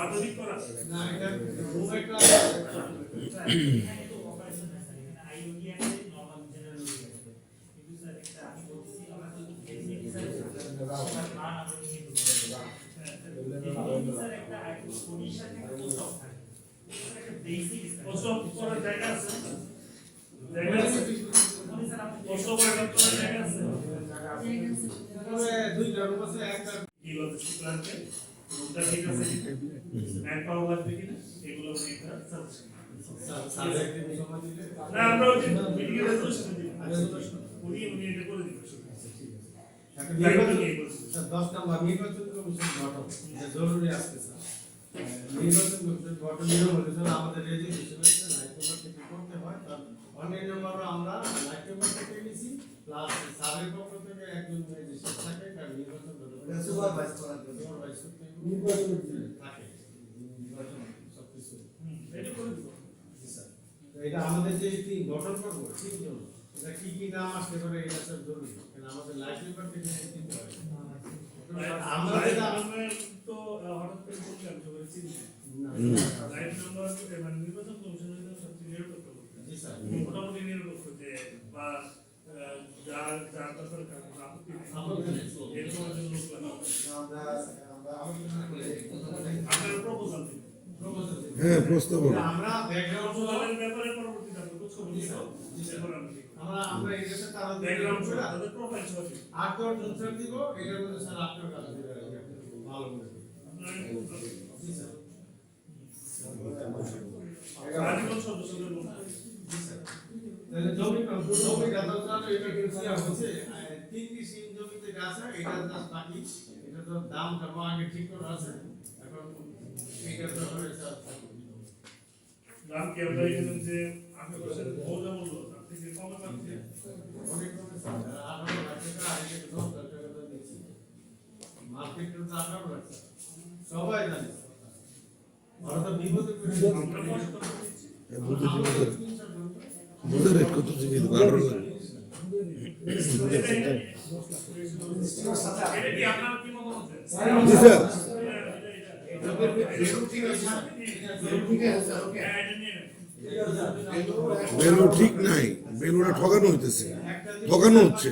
আধুনিক করা না এটা রুম একটা এখানে তো অপারেশন আছে, এখানে আইওটি আছে, নরমাল জেনারেল আছে। কিন্তু স্যার একটা আমি বলছি আমরা তো ফেসিলিটি স্যার সবার মান আমরা নিয়ে করতে স্যার একটা পুলিশ সাথে একটা পোস্ট অফ থাকে। একটা বেসিক পোস্ট অফ করার জায়গা আছে, জায়গা আছে, স্যার আপনি পোস্ট অপারেটিভ করার জায়গা আছে। তবে দুইটা রুম আছে একটা কি লজিস্টিক লাগবে, রুমটা ঠিক আছে কিনা, ম্যান পাওয়ার লাগবে কিনা, এগুলো নিয়ে একটা সাজেশন। স্যার একদিন সময় দিলে না আমরা ওই মিটিং এর রেজলিউশন দিই, উনি এটা করে দিবেন। একটা নির্বাচন স্যার 10 নম্বর নির্বাচন কমিশন গঠন এটা জরুরি আছে স্যার নির্বাচন কমিশন গঠন নিয়ম হলো স্যার আমাদের রেজিস্ট্রেশন আছে লাইটমেন্ট থেকে করতে হয় তার অনলাইন নম্বরও আমরা লাইটমেন্ট থেকে নিছি প্লাস সার্ভে পক্ষ থেকে একজন রেজিস্ট্রেশন থাকে তার নির্বাচন এটা সুপারভাইজ করার জন্য সুপারভাইজ করতে নির্বাচন থাকে নির্বাচন সবকিছু এটা করে দিব। জি স্যার তো এটা আমাদের যে টিম গঠন করবো তিনজন এটা কি কি নাম আসতে পারে এটা স্যার জরুরি কারণ আমাদের লাইফ পেপার থেকে দিতে হয় আমরা যেটা আমরা তো হঠাৎ করে বললাম সবাই চিনি লাইট নাম্বার মানে নির্বাচন কমিশনের সবচেয়ে নিরপেক্ষ করতে জি স্যার মোটামুটি নিরপেক্ষ যে বা যার ব্যাপারে আপত্তি নেই এরকম একজন লোক লাগবে। আমরা আলোচনা করে আপনার প্রপোজাল দিন, হ্যাঁ প্রস্তাবনা আমরা ব্যাকগ্রাউন্ড প্রপোজালের ব্যাপারে পরবর্তীতে আমরা খোঁজ খবর নিব, এরপর আমরা দেখব। আমরা এই দেশে তারা ব্যাকগ্রাউন্ড সহ তাদের প্রোফাইল সহ দিন। আটর জনসর দিব এটার মধ্যে স্যার আপনার কাছে ভালো করে আপনার এই proposal দিন। জি স্যার আজীবন সদস্যদের মধ্যে জি স্যার তাহলে জমি দাদা স্যার এটা কিন্তু হচ্ছে 3 সিম জমিতে আছে এটা জাস্ট বাকি এটা তো দাম টাকা আগে ঠিক করে আছে এখন এটা তো হয়ে স্যার দাম কি আমরা এখানে যে আপনি বলছেন বললে বললো তার থেকে কমে পাচ্ছে অনেক কমে স্যার 18 লাখ টাকা আগে 10 লাখ টাকা তো দিচ্ছি মার্কেট তো 18 লাখ সবাই জানে ওরা তো বিপদে পড়ে আমরা কষ্ট করে দিচ্ছি। বুঝে রেট কত জিনিস 12 লাখ এটা কি আপনার কি মনে হচ্ছে? জি স্যার বেলু ঠিক নাই বেলুটা ঠকানো হইতেছে ঠকানো হচ্ছে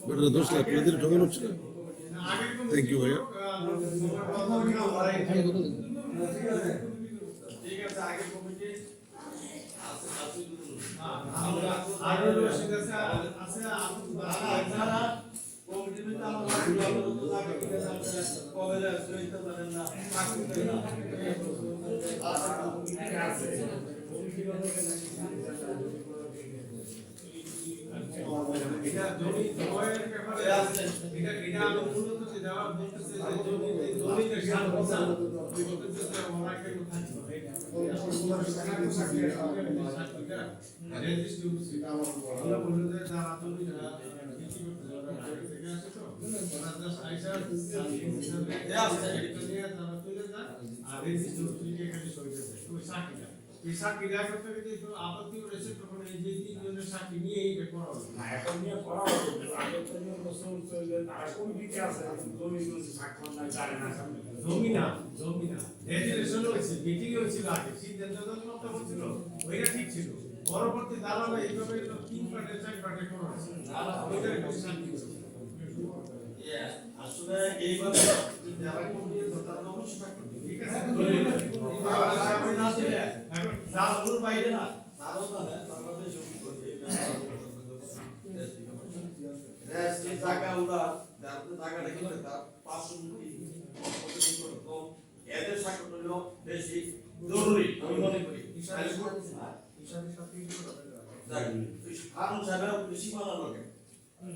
বেলুটা 10 লাখ করে দিলে ঠকানো হচ্ছে না থ্যাংক ইউ ভাইয়া ঠিক আছে আগে কমিটি আরো রসিদ আছে আপনারা কমিটির ভিতরে আমার কবে আসতে পারেন না এটা জমি জয়ের ব্যাপারে আছে এটা আমি মূলত দেওয়া বলতেছে যে জমিতে সার বসান বলতেছে যে ওনাকে কোথায় ছিল রেজিস্ট্রি অফিসে আমরা বললো যে যারা জমি বিক্রি করতে যাবে থেকে আসে তো ওরা জাস্ট আইসা তারা চলে যায় আর রেজিস্ট্রি অফিসে এখানে সই করে দেয় ওই সাক্ষীটা এই সাক্ষীরা করতে গিয়ে তো আপত্তি করেছে তখন এই যে তিনজনের সাক্ষী নিয়ে এই করা হলো এখন নিয়ে করা হতো আগে তো নিয়ে প্রশ্ন উঠছে যে তারা কোন দিকে আছে জমি স্বাক্ষর নাই জানে না সামনে জমি না রেজিস্ট্রেশন হয়েছে মিটিং হয়েছিল আগে সিদ্ধান্ত মতো হচ্ছিল ওইটা ঠিক ছিল পরবর্তী দালাল এইভাবে 3 পার্টে 4 পার্টে করা হয়েছে ওইটার একটা শান্তি হয়েছে আসলে এইভাবে যারা কমিটি তারা অবশ্যই থাকবে ঠিক আছে আমি না দিলে এখন দালাল বাইরে না তারাও জানে তারা বেশি করবে রেস্ট জায়গা ওরা যারা জায়গাটা কিনবে তার 500 কোটি তো এদের সাক্ষর হলো বেশি জরুরি আমি মনে করি কারণ সাহেবের সীমানা লাগে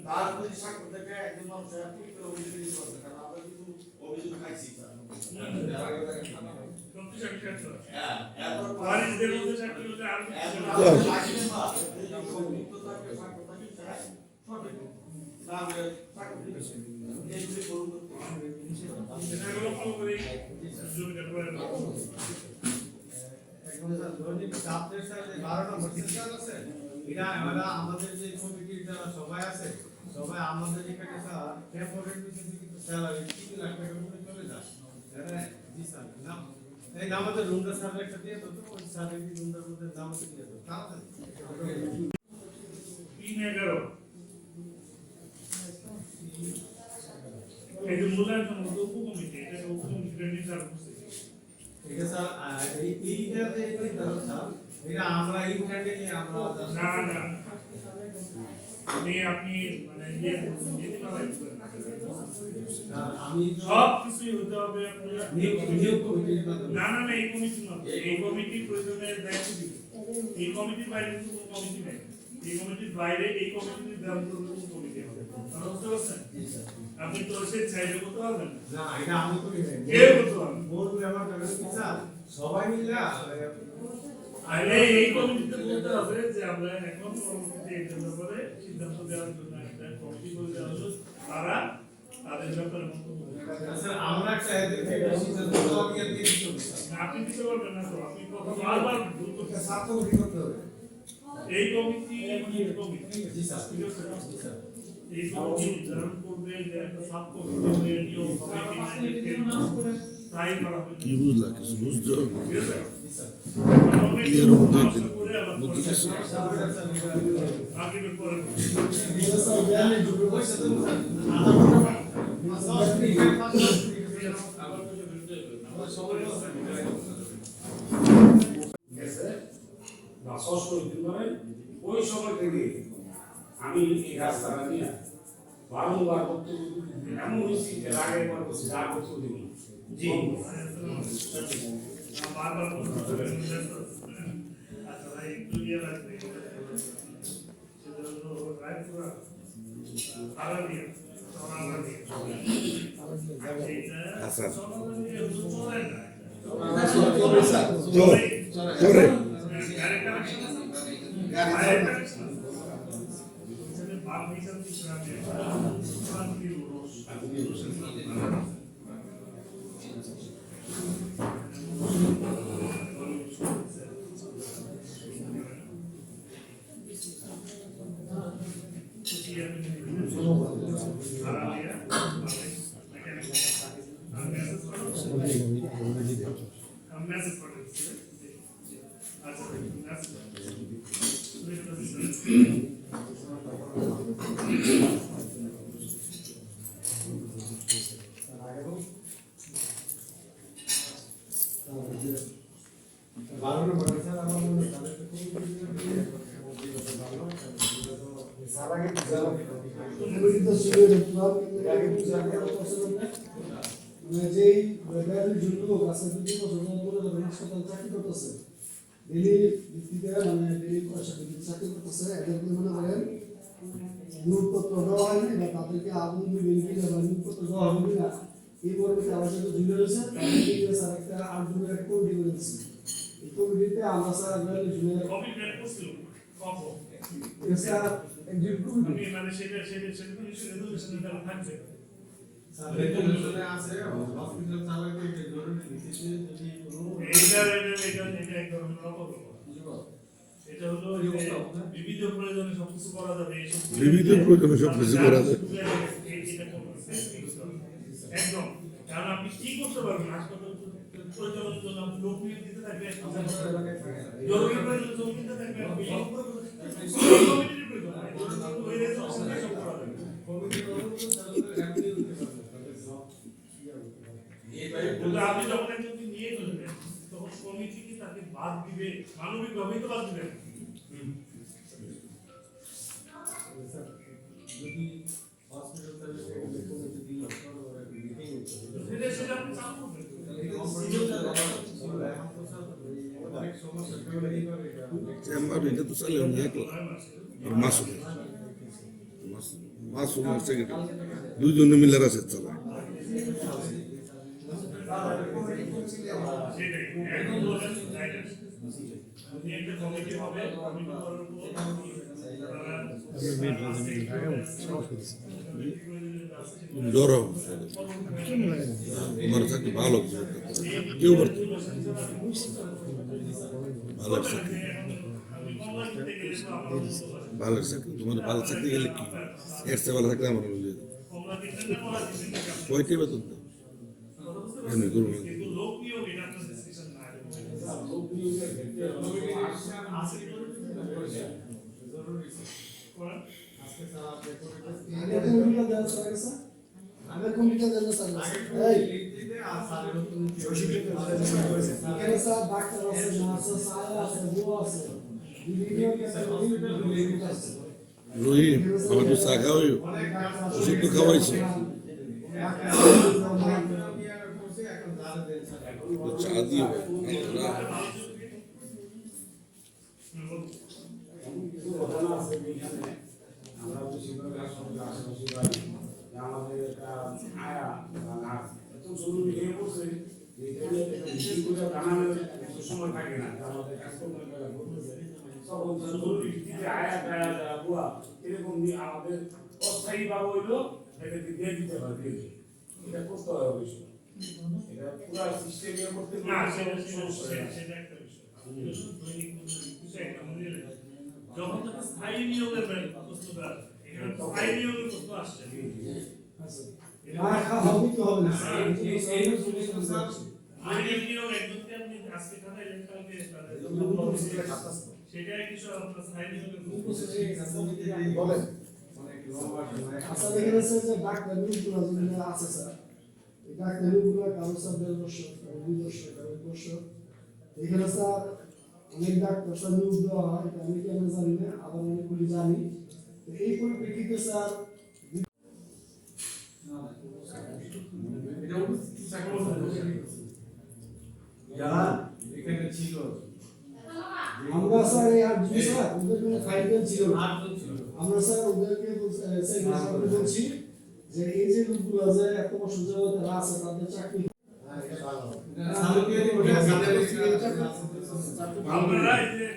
তার যদি সাক্ষর থেকে একজন মানুষের অভিযোগ দিতে পারবে কারণ আমরা কিন্তু অভিযোগ খাইছি হ্যাঁ এত ওয়ারিসদের মধ্যে চাকরি হলে আর এগুলো ফলো করে জমিটা করে একদম স্যার দৈনিক ছাত্রের সাথে 12 নম্বর সেকশন আছে এটা আমরা আমাদের যে কমিটির যারা সবাই আছে সবাই আমাদের এখানে স্যার টেম্পোরারি বেসিসে কিন্তু স্যালারি 3 লাখ টাকা করে চলে যায় এটা জি স্যার না এই আমাদের রুমটা স্যার একটা দিয়ে তো ওই স্যারের রুমটার মধ্যে নাম দিয়ে দাও তাড়াতাড়ি 3-11 এই যে মূল্যায়ন উপকমিটি এটা উপকমিটির নির্ধার করছে ঠিক আছে স্যার এইটাতে কি ধরো স্যার এটা আমরা ইন্টারনেটে আমরা না না আপনি মানে আমি সব কিছুই হতে হবে আপনার নিয়োগ কমিটির মাধ্যমে না না না এই কমিটির মধ্যে এই কমিটি প্রয়োজনে দায়িত্ব দিবে এই কমিটির বাইরে কোনো কমিটি নেই এই কমিটির বাইরে এই কমিটির দায়িত্ব কোনো কমিটি হবে বুঝতে পারছেন আপনি তো সে চাইলে করতে পারবেন না এটা আমি করি না কেউ করতে পারবেন বলবো আমার কাছে কি স্যার সবাই মিলে আরে এই কমিটিতে বলতে হবে যে আমরা এখন পরবর্তীতে এই জন্য করে সিদ্ধান্ত দেওয়ার জন্য একটা কমিটি করে দেওয়া হলো তারা তাদের ব্যাপারে মন্তব্য স্যার আমরা একটা এদেরকে সিদ্ধান্ত দেওয়া দিয়ে দিতে হবে আপনি দিতে পারবেন না তো আপনি কথা বারবার ভুল করতে সার্থ করতে হবে এই কমিটি কমিটি জি স্যার ঠিক আছে জি স্যার এই কমিটি নির্ধারণ করবে যে একটা সাব কমিটি হবে নিয়োগ হবে তাই করা হবে কি বুঝলা কিছু বুঝছো ঠিক আছে জি স্যার ক্লিয়ার মধ্যে মধ্যে কিছু আগে পরে স্যার জানেন দুটো পয়সা দেবো স্যার গেছে বা ষষ্ঠ দিনে ওই সময় থেকে আমি এই রাস্তাটা নিয়ে বারংবার বক্তব্য দিতে এমন হয়েছি যে আগে একবার বলছি যা বক্তব্য দিব জি বারবার বলতে আচ্ছা ভাই একটু ইয়ে লাগবে সেটা হলো রায়পুরা আরাবিয়া সোনাগাড়ি আচ্ছা চলে মেসেজ করে আচ্ছা যেই লোক আছে হাসপাতাল চাকরি করতেছে ডেলি ভিত্তিতে মানে ডেলি পয়সা ভিত্তিতে চাকরি করতেছে এদেরকে মনে করেন নিয়োগপত্র দেওয়া হয়নি বা তাদেরকে আগুন দিবেন কিনা বা নিয়োগপত্র দেওয়া হবে কিনা এই পরিবেশে আমার সাথে ঝুলে রয়েছে তাদেরকে স্যার একটা 8 জনের একটা কমিটি করে দিচ্ছি এই কমিটিতে আমরা স্যার ঝুলে কমিটমেন্ট করছিল কখন স্যার একজন কমিটি আমি মানে সেটা রেজলিউশনে দেওয়া থাকবে স্যার রেজুলেশনে আছে হসপিটাল চালাতে যে জরুরি ভিত্তিতে যদি কোনো এটা এক ধরনের অপকল্প এটা হলো যে বিবিধ প্রয়োজনে সবকিছু করা যাবে এইসব বিবিধ প্রয়োজনে সবকিছু করা যায়। এটা করবেন, একদম কারণ আপনি কি করতে পারবেন হাসপাতাল পরিচালনার জন্য আপনি লোক নিয়োগ দিতে থাকবেন জরুরি প্রয়োজনে লোক দিতে থাকবেন কমিটির প্রয়োজন হয়, ওই রেজলিউশনে সব করা যাবে। কিন্তু আপনি যখন একজনকে নিয়ে ফেলবেন তখন কমিটি কি তাকে বাদ দিবে মানবিকভাবেই তো বাদ দিবেন যদি হসপিটাল চালাতে একটা কমিটি দিল মিটিং সেটা আপনি চালু করবেন অনেক সমস্যা তৈরি করে চেম্বার এটা তো চালে আমি একলা আর মাসুম মাসুম আর সেক্রেটারি দুইজনে মিলে আছে চালায়। সেটাই এখন বলেন গাইডেন্স যদি একটা কমিটি হবে কমিটি করার উপর জ্বর আমার চাকরি ভালো কেউ পারত ভালো চাকরি ভালো চাকরি তোমার ভালো চাকরি গেলে কি এর চেয়ে ভালো থাকলে আমার বলে কয়টি বেতন দেয় এমনি করবো না। কিন্তু লোক নিয়োগ এটা আপনার ডিসকাশন না করেন আজকে স্যার আপনি কমিটিটা দেওয়া স্যার স্যার আমি কমিটিটা দেওয়া স্যার এই লিখিতে আর স্যারের নতুন এখানে স্যার ডাক্তার আছে নার্স আছে আয়া আছে বুয়া আছে বিভিন্ন ক্যাটাগরি আছে রহিম আমার তো চা খাওয়াই ওষুধ তো খাওয়াইছে চা দিয়ে ঘটনা আছে এখানে আমরা বেশিরভাগ হাসপাতালে আশেপাশে বাড়ি আমাদের একটা আয়া বা নার্স এত জরুরি হয়ে পড়ছে যে এখানে মিটিং করে জানানোর সময় থাকে না আমাদের কাজকর্মের বেলা ঘটতেছে তখন জরুরি ভিত্তিতে আয়া টায়া যারা বুয়া এরকম নিয়ে আমাদের অস্থায়ী ভাবে হইলো এটাকে দিয়ে দিতে হয় দিয়ে এটা করতে হয় অবশ্যই এটা পুরো সিস্টেমে করতে না গেলে সেটা একটা বিষয় দৈনিক বিষয় আমাদের যখন থেকে স্থায়ী নিয়োগের প্রশ্নটা এখানে স্থায়ী নিয়োগের প্রশ্ন আসছে আর হবে কি হবে না দৈনিক নিয়োগ একজনকে আপনি আজকে খাটাইলেন কালকে সেটা কিছু আপনার স্থায়ী নিয়োগের বলেন আচ্ছা এখানে স্যার যে ডাক্তার নিয়োগগুলো যেগুলো আছে স্যার এই ডাক্তার নিয়োগগুলো কারো স্যার 1.5 বছর কারো 2 বছর কারো 1 বছর এখানে স্যার অনেক ডাক্তার স্যার নিয়োগ দেওয়া হয় এটা আমি কেন জানি না আবার অনেকগুলি জানি তো এই পরিপ্রেক্ষিতে স্যার যারা এখানে ছিল আমরা স্যার এই 8 জন স্যার ওদের কোনো ফাইল ছিল না আটজন ছিল আমরা স্যার ওদেরকে বলছি যে এই যে লোকগুলো আছে এত বছর যাবত তারা আছে তাদের চাকরি আপনারা এই যে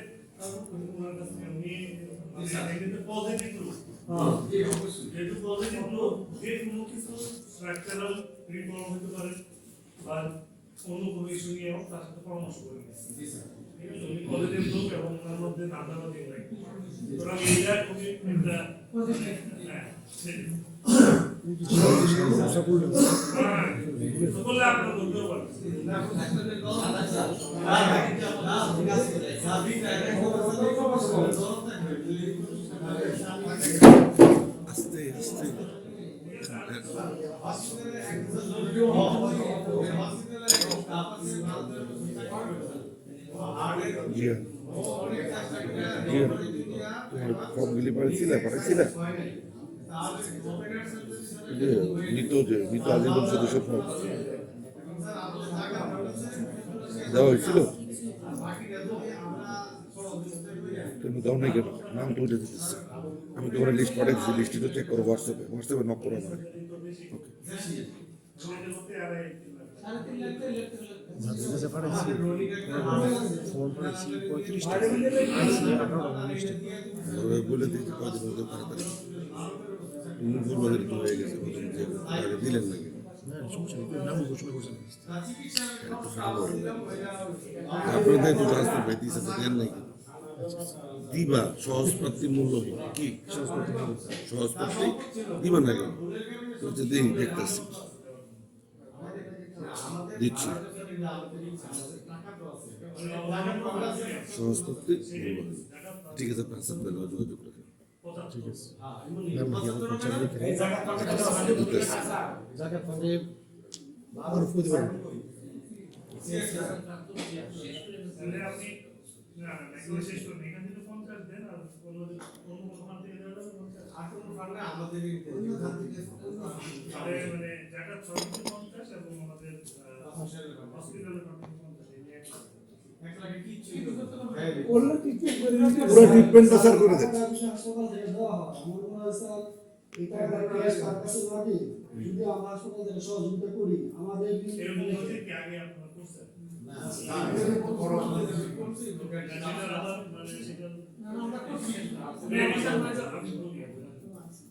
উনি পজিটিভ গ্রুপ যেহেতু পজিটিভ গ্রুপ যে কোনো কিছু স্ট্রাকচারাল রিফর্ম হতে পারে বা অন্য কোনো ইস্যু নিয়েও তার সাথে পরামর্শ করে ঠিক আছে উনি পজিটিভ গ্রুপ এবং ওনার মধ্যে নামদাবাদি নাই সুতরাং এইটা খুবই একটা হ্যাঁ সকলে আপনার বলতেও পারেন আস্তে আস্তে জিয়া জিয়া তোমার ফর্মগুলি পাঠাইছিলে মৃত আজীবন সদস্য দেওয়া হয়েছিল তুমি দাও নাই কেন নাম তো উঠে দিতেছে আমি তোমার লিস্ট পাঠিয়েছি, লিস্টে তো চেক করো হোয়াটসঅ্যাপে নক করো আমার। ওকে। যাদের কাছে পাঠাইছি ফোন পাঠাইছি 35টা আইসি 18টা 19টা। বলে দিয়েছি কদিন মধ্যে তাড়াতাড়ি তুমি বলবো যে একটু হয়ে গেছে বলুন যে আগে দিলেন নাকি না সমস্যা নেই, নাম ঘোষণা করছেন। একটু ভালো আপনাদের একটু ট্রান্সফার পাইতেছে দেন নাকি দিবা সহজপ্রাপ্তি মূল্যহীন কি সহজপ্রাপ্তি দিবা না কেন বলছে দিই দেখতেছি দিচ্ছি সহজপ্রাপ্তি মূল্যহীন। ঠিক আছে আপনার সাথে যোগাযোগ রাখেন। ঠিক আছে নাম কি আমার পঞ্চায়েত লিখে দিতেছি। জায়গা ফোনে আবার ফোন দিবেন। তাহলে আপনি না এগুলো শেষ করুন, এখান থেকে 50 দেন আর অন্য দোকান থেকে দেওয়া যাবে 50। তাহলে মানে জায়গা 650 এবং আমাদের হসপিটালের 50 এই নিয়ে করলে ট্রিটমেন্ট করে দিতে পুরো ট্রিটমেন্টটা স্যার করে দেন। হাসপাতাল থেকে দেওয়া হয় আমার মনে হয় স্যার এটা ক্যাশ তার কাছে লাগে যদি আমরা হাসপাতাল থেকে সহযোগিতা করি আমাদের এরকম হচ্ছে কি আগে আপনারা করছেন আমি বলি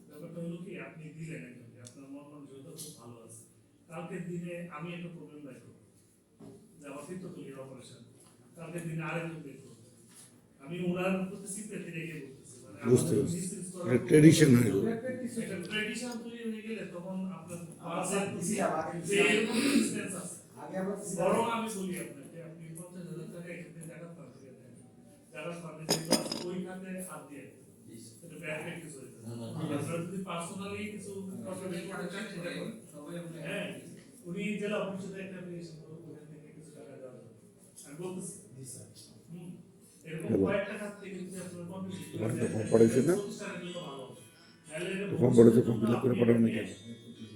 ব্যাপারটা হলো কি আপনি দিলেন একজনকে, আপনার মন মানসিকতা খুব ভালো আছে। কালকের দিনে আমি একটা প্রবলেম দেখো যে আমার পিত্তথলির অপারেশন, কালকের দিনে আরেকজন দেখো, আমি ওনার প্রতি সিম্পেথি রেখে বলতেছি মানে বুঝতে পারছি এটা ট্রেডিশন হয়ে গেল। একটা ট্রেডিশন তৈরি হয়ে গেলে তখন আপনার যে এরকম ডিসটেন্স আছে বরং আমি বলি আপনাকে আপনি 50,000 টাকা এখানে জায়গা পান করে দেন, জায়গা পাবে যেগুলো আছে ওই খাতে হাত দিয়ে এটা ব্যাড প্র্যাকটিস হয়ে যায়। আপনারা যদি পার্সোনালি কিছু কন্ট্রিবিউট করতে চান সেটা করেন। হ্যাঁ উনি জেলা পরিষদে একটা অ্যাপ্লিকেশন করুন, ওখান থেকে কিছু টাকা দেওয়া যাবে আমি বলতেছি এরকম কয়েকটা খাত থেকে যদি আপনারা কন্ট্রিবিউট আমার একটা ফর্ম পাঠাইছে না, ফর্ম পাঠাইছে, ফর্ম ফিল আপ করে পাঠানো নাকি?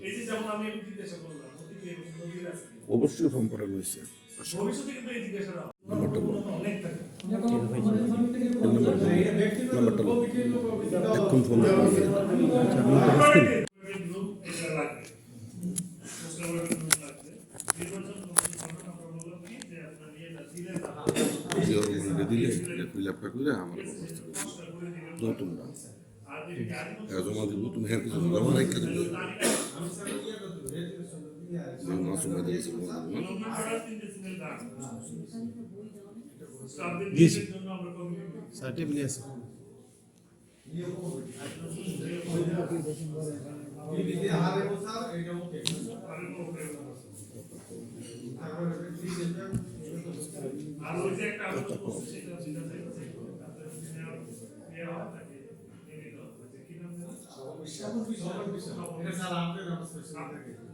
এই যে যেমন আমি জিজ্ঞাসা করলাম অতীতে এরকম নদীর আছে অবশ্যই ফর্ম পাঠানো হয়েছে। ভবিষ্যতে কিন্তু এই জিজ্ঞাসাটা নাম্বারটা বলো, অনেক থাকে। নাম্বারটা বলো, এখন ফোন করবো। দিলে ফিল আপটা করে আমার ব্যবস্থা করবো তোমরা জমা দিব, তুমি হ্যাঁ কিছু জমা রাখা দেবে মাসুম ভাই দিয়েছে দিয়েছি স্যার টেবিলে আছে। আর ওই যে একটা আলোচনা করছে সেটা যেটা দেখছে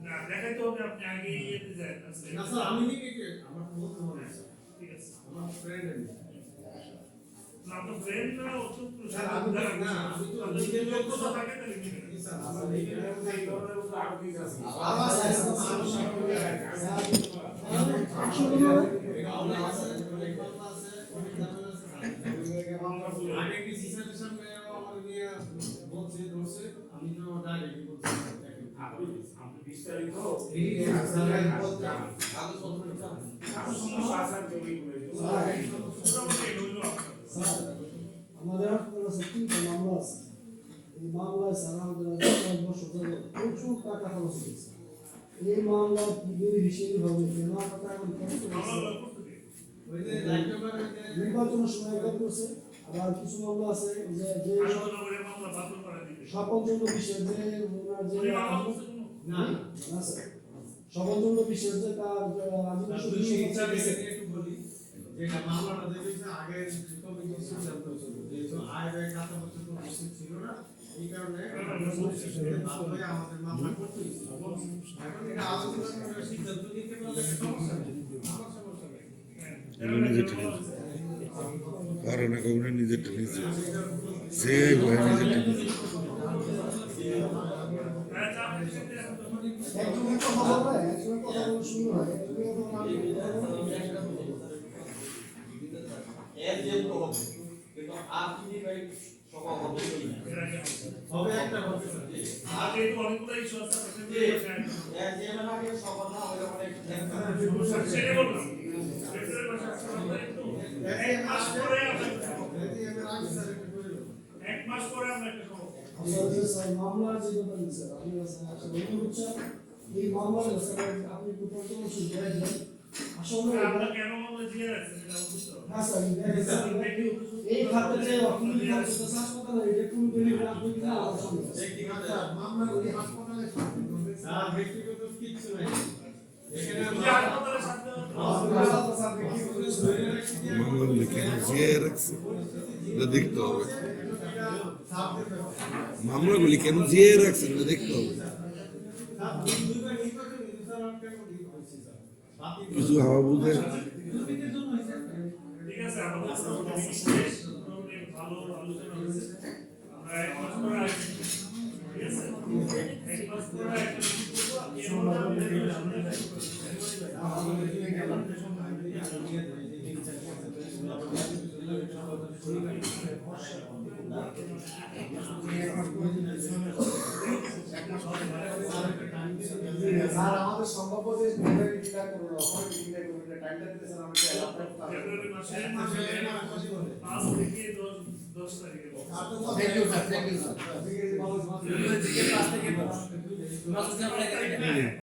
না দেখাই তো হবে আপনি আগে ইয়েতে যায় না স্যার আমি আমার বহুত মনে আছে ঠিক আছে আমার ফ্রেন্ড না তো ফ্রেন্ড না ও তো স্যার আমি না আমি তো নিজে যোগ্যতা থাকে তাহলে কি স্যার আমার এই ধরনের উপর আরো কিছু আছে আওয়াজ আছে আগে কি সিচুয়েশন আমার নিয়ে বলছে দোষে আমি তো ডাইরেক্ট বলছি আপনি বিস্তারিত এই আসলে বলতে আগে সমস্যা আছে জমি করে আমাদের হাসপাতালে তিনটা মামলা আছে এই মামলায় স্যার আমাদের কয়েক বছর ধরে প্রচুর টাকা খরচ হয়েছে এই মামলা বেনিফিশিয়ারি হবে কেন টাকা খরচ করেছে নির্বাচনের সময় কাজ করছে আবার কিছু মামলা আছে যে যে স্বপনচন্দ্র বিশ্বের যে ওনার যে না না স্যার স্বপনচন্দ্র বিশ্বের যে তার একটু বলি যেটা মামলাটা দেখেছে আগে কমিটি সিদ্ধান্ত ছিল যেহেতু আয় ব্যয় খাতা পত্র কোনো নিশ্চিত ছিল না এই কারণে আমাদের মামলা করতে হয়েছে। এখন এটা আলোচনা করে সিদ্ধান্ত নিতে পারলে সমস্যা নেই, আমার সমস্যা নেই। নিজের টেনে কারণ এখন নিজের টেনে যে নিজের টেনে একজনের কথা বলবে একজনের কথা বলে শুরু হয় এর যে তো হবে কিন্তু আপনি ভাই সভাপতি এর আগে হবে। হবে একটা হবে স্যার। আর যেহেতু অনেকগুলো ইস্যু আছে যে চেয়ারম্যান আগে সভা না হলে অনেক সেটা বললাম ফেব্রুয়ারি মাসে আসতে হবে একটু এক মাস পরে আমরা এক মাস পরে আমরা একটা সভা করব। আসলে স্যার মামলার যে ব্যাপার স্যার আপনি আসলে অনুরোধ চান এই মামলার স্যার আপনি একটু পরামর্শ দিয়ে দেন আসলে আমরা কেন মামলা দিয়ে রাখছেন এটা বুঝতে হবে। না স্যার এই খাতে যে অর্থনীতি খরচ হাসপাতালে এটা কোন বেনিফিট আপনি কি না মামলাগুলি হাসপাতালে স্যার ব্যক্তিগত কিচ্ছু নাই এখানে যে হাসপাতালের সাথে মামলাগুলি কেন জিয়ে রাখছে এটা দেখতে হবে। মামলাগুলি কেন জিয়ে রাখছে এটা দেখতে হবে। কিছু হাওয়া বুঝে ঠিক আছে আমাদের মোটামুটি শেষ মোটামুটি ভালো আলোচনা হয়েছে আমরা এক মাস পরে আসছি ঠিক আছে এক মাস পরে একটা meeting করবো আপনি এর মধ্যে আমাদের সামনে স্যার আমাদের সম্ভাব্য যে মিটিংটা করব ওখানে মিটিংটা করব টাইমটা দিতে স্যার আমাকে ফেব্রুয়ারি মাসে 5 থেকে 10 তারিখে thank you sir thank you sir